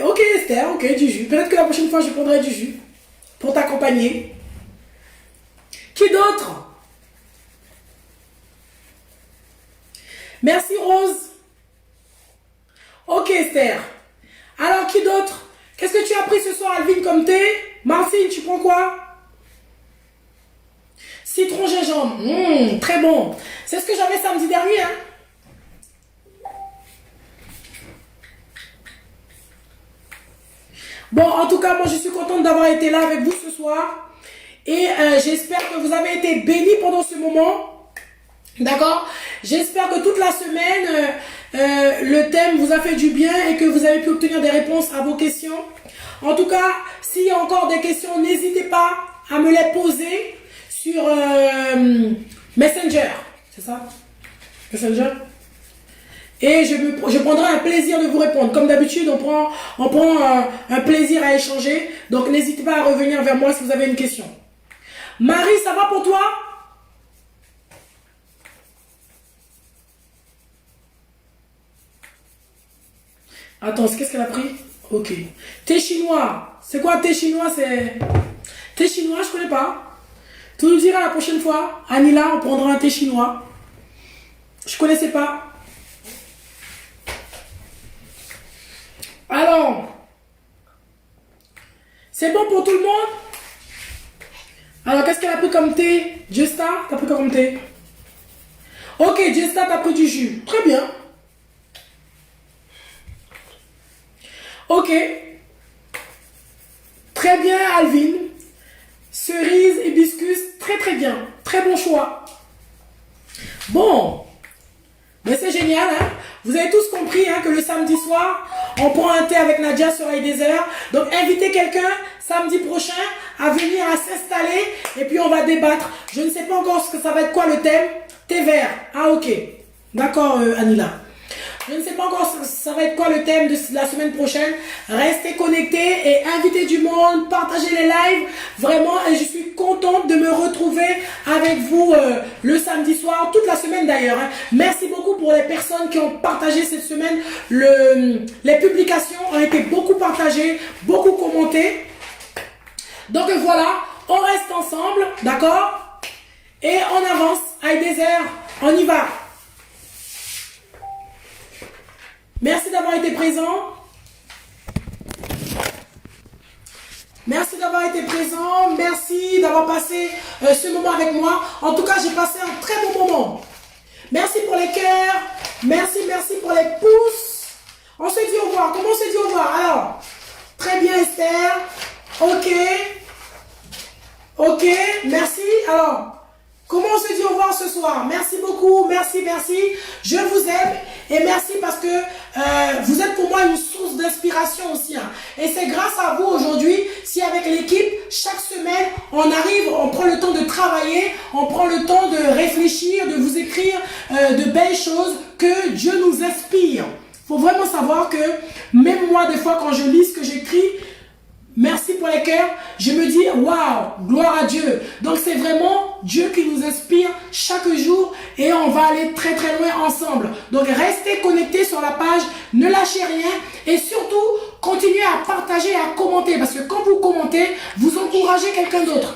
Ok, Esther, ok, du jus. Peut-être que la prochaine fois, je prendrai du jus. Pour t'accompagner. Qui d'autre? Merci, Rose. Ok, Esther. Alors, qui d'autre? Qu'est-ce que tu as pris ce soir, Alvin, comme thé? Martine, tu prends quoi? Citron gingembre, très bon. C'est ce que j'avais samedi dernier. Hein. Bon, en tout cas, moi, je suis contente d'avoir été là avec vous ce soir. Et j'espère que vous avez été bénis pendant ce moment. D'accord? J'espère que toute la semaine, le thème vous a fait du bien et que vous avez pu obtenir des réponses à vos questions. En tout cas, s'il y a encore des questions, n'hésitez pas à me les poser sur Messenger, c'est ça? Messenger? Et je prendrai un plaisir de vous répondre. Comme d'habitude, on prend un plaisir à échanger. Donc, n'hésitez pas à revenir vers moi si vous avez une question. Marie, ça va pour toi? Attends, qu'est-ce qu'elle a pris? Ok. Thé chinois. C'est quoi thé chinois? C'est... Thé chinois, je connais pas. Tu nous diras la prochaine fois. Anila, on prendra un thé chinois. Je connaissais pas. C'est bon pour tout le monde? Alors, qu'est-ce qu'elle a pris comme thé? Justa, t'as pris quoi comme thé? Ok, Justa, t'as pris du jus. Très bien. Ok. Très bien, Alvin. Cerise, hibiscus, très très bien. Très bon choix. Bon. Mais c'est génial, hein? Vous avez tous compris hein, que le samedi soir, on prend un thé avec Nadia sur Aïe des Heures. Donc, invitez quelqu'un samedi prochain à venir, à s'installer. Et puis, on va débattre. Je ne sais pas encore ce que ça va être quoi le thème. Thé vert. Ah, ok. D'accord, Anila. Je ne sais pas encore ça va être quoi le thème de la semaine prochaine. Restez connectés et invitez du monde, partagez les lives. Vraiment, et je suis contente de me retrouver avec vous le samedi soir, toute la semaine d'ailleurs. Hein. Merci beaucoup pour les personnes qui ont partagé cette semaine. Les publications ont été beaucoup partagées, beaucoup commentées. Donc voilà, on reste ensemble, d'accord? Et on avance. Aïe des Heures, on y va. Merci d'avoir été présent. Merci d'avoir été présent. Merci d'avoir passé ce moment avec moi. En tout cas, j'ai passé un très bon moment. Merci pour les cœurs. Merci pour les pouces. On se dit au revoir. Comment on se dit au revoir? Alors, très bien Esther. Ok, merci. Alors, comment on se dit au revoir ce soir? Merci beaucoup, merci. Je vous aime et merci parce que vous êtes pour moi une source d'inspiration aussi. Hein. Et c'est grâce à vous aujourd'hui, si avec l'équipe, chaque semaine, on arrive, on prend le temps de travailler, on prend le temps de réfléchir, de vous écrire de belles choses, que Dieu nous inspire. Il faut vraiment savoir que même moi, des fois, quand je lis ce que j'écris, merci pour les cœurs. Je me dis, waouh, gloire à Dieu. Donc c'est vraiment Dieu qui nous inspire chaque jour et on va aller très très loin ensemble. Donc restez connectés sur la page, ne lâchez rien et surtout continuez à partager et à commenter parce que quand vous commentez, vous encouragez quelqu'un d'autre.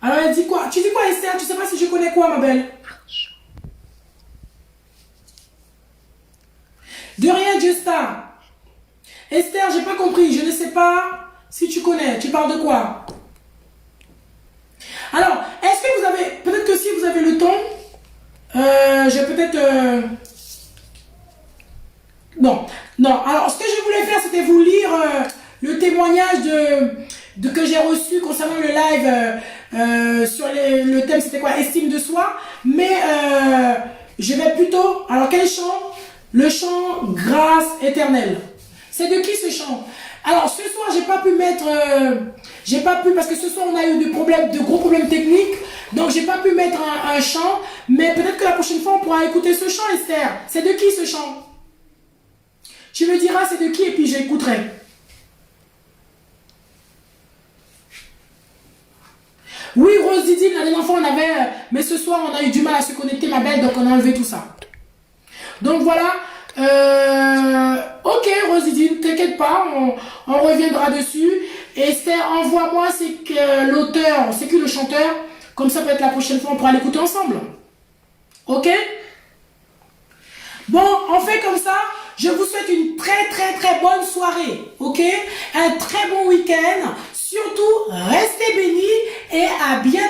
Alors elle dit quoi? Tu dis quoi Esther? Tu sais pas si je connais quoi ma belle? De rien, Justa. Esther, j'ai pas compris. Je ne sais pas si tu connais. Tu parles de quoi? Alors, est-ce que vous avez... Peut-être que si vous avez le temps, j'ai peut-être... Non. Alors, ce que je voulais faire, c'était vous lire le témoignage que j'ai reçu concernant le live sur le thème, c'était quoi? Estime de soi. Mais je vais plutôt... Alors, quel chant? Le chant Grâce éternelle. C'est de qui ce chant? Alors ce soir j'ai pas pu mettre, parce que ce soir on a eu de gros problèmes techniques, donc j'ai pas pu mettre un chant, mais peut-être que la prochaine fois on pourra écouter ce chant Esther. C'est de qui ce chant? Tu me diras c'est de qui et puis j'écouterai. Oui Rose Didine, la dernière fois on avait, mais ce soir on a eu du mal à se connecter ma belle, donc on a enlevé tout ça. Donc voilà, ok Rosidine, t'inquiète pas, on reviendra dessus. Et Esther, envoie-moi c'est que l'auteur, c'est qui le chanteur, comme ça peut-être la prochaine fois on pourra l'écouter ensemble. Ok? Bon, on fait comme ça, je vous souhaite une très bonne soirée, ok? Un très bon week-end, surtout restez bénis et à bientôt.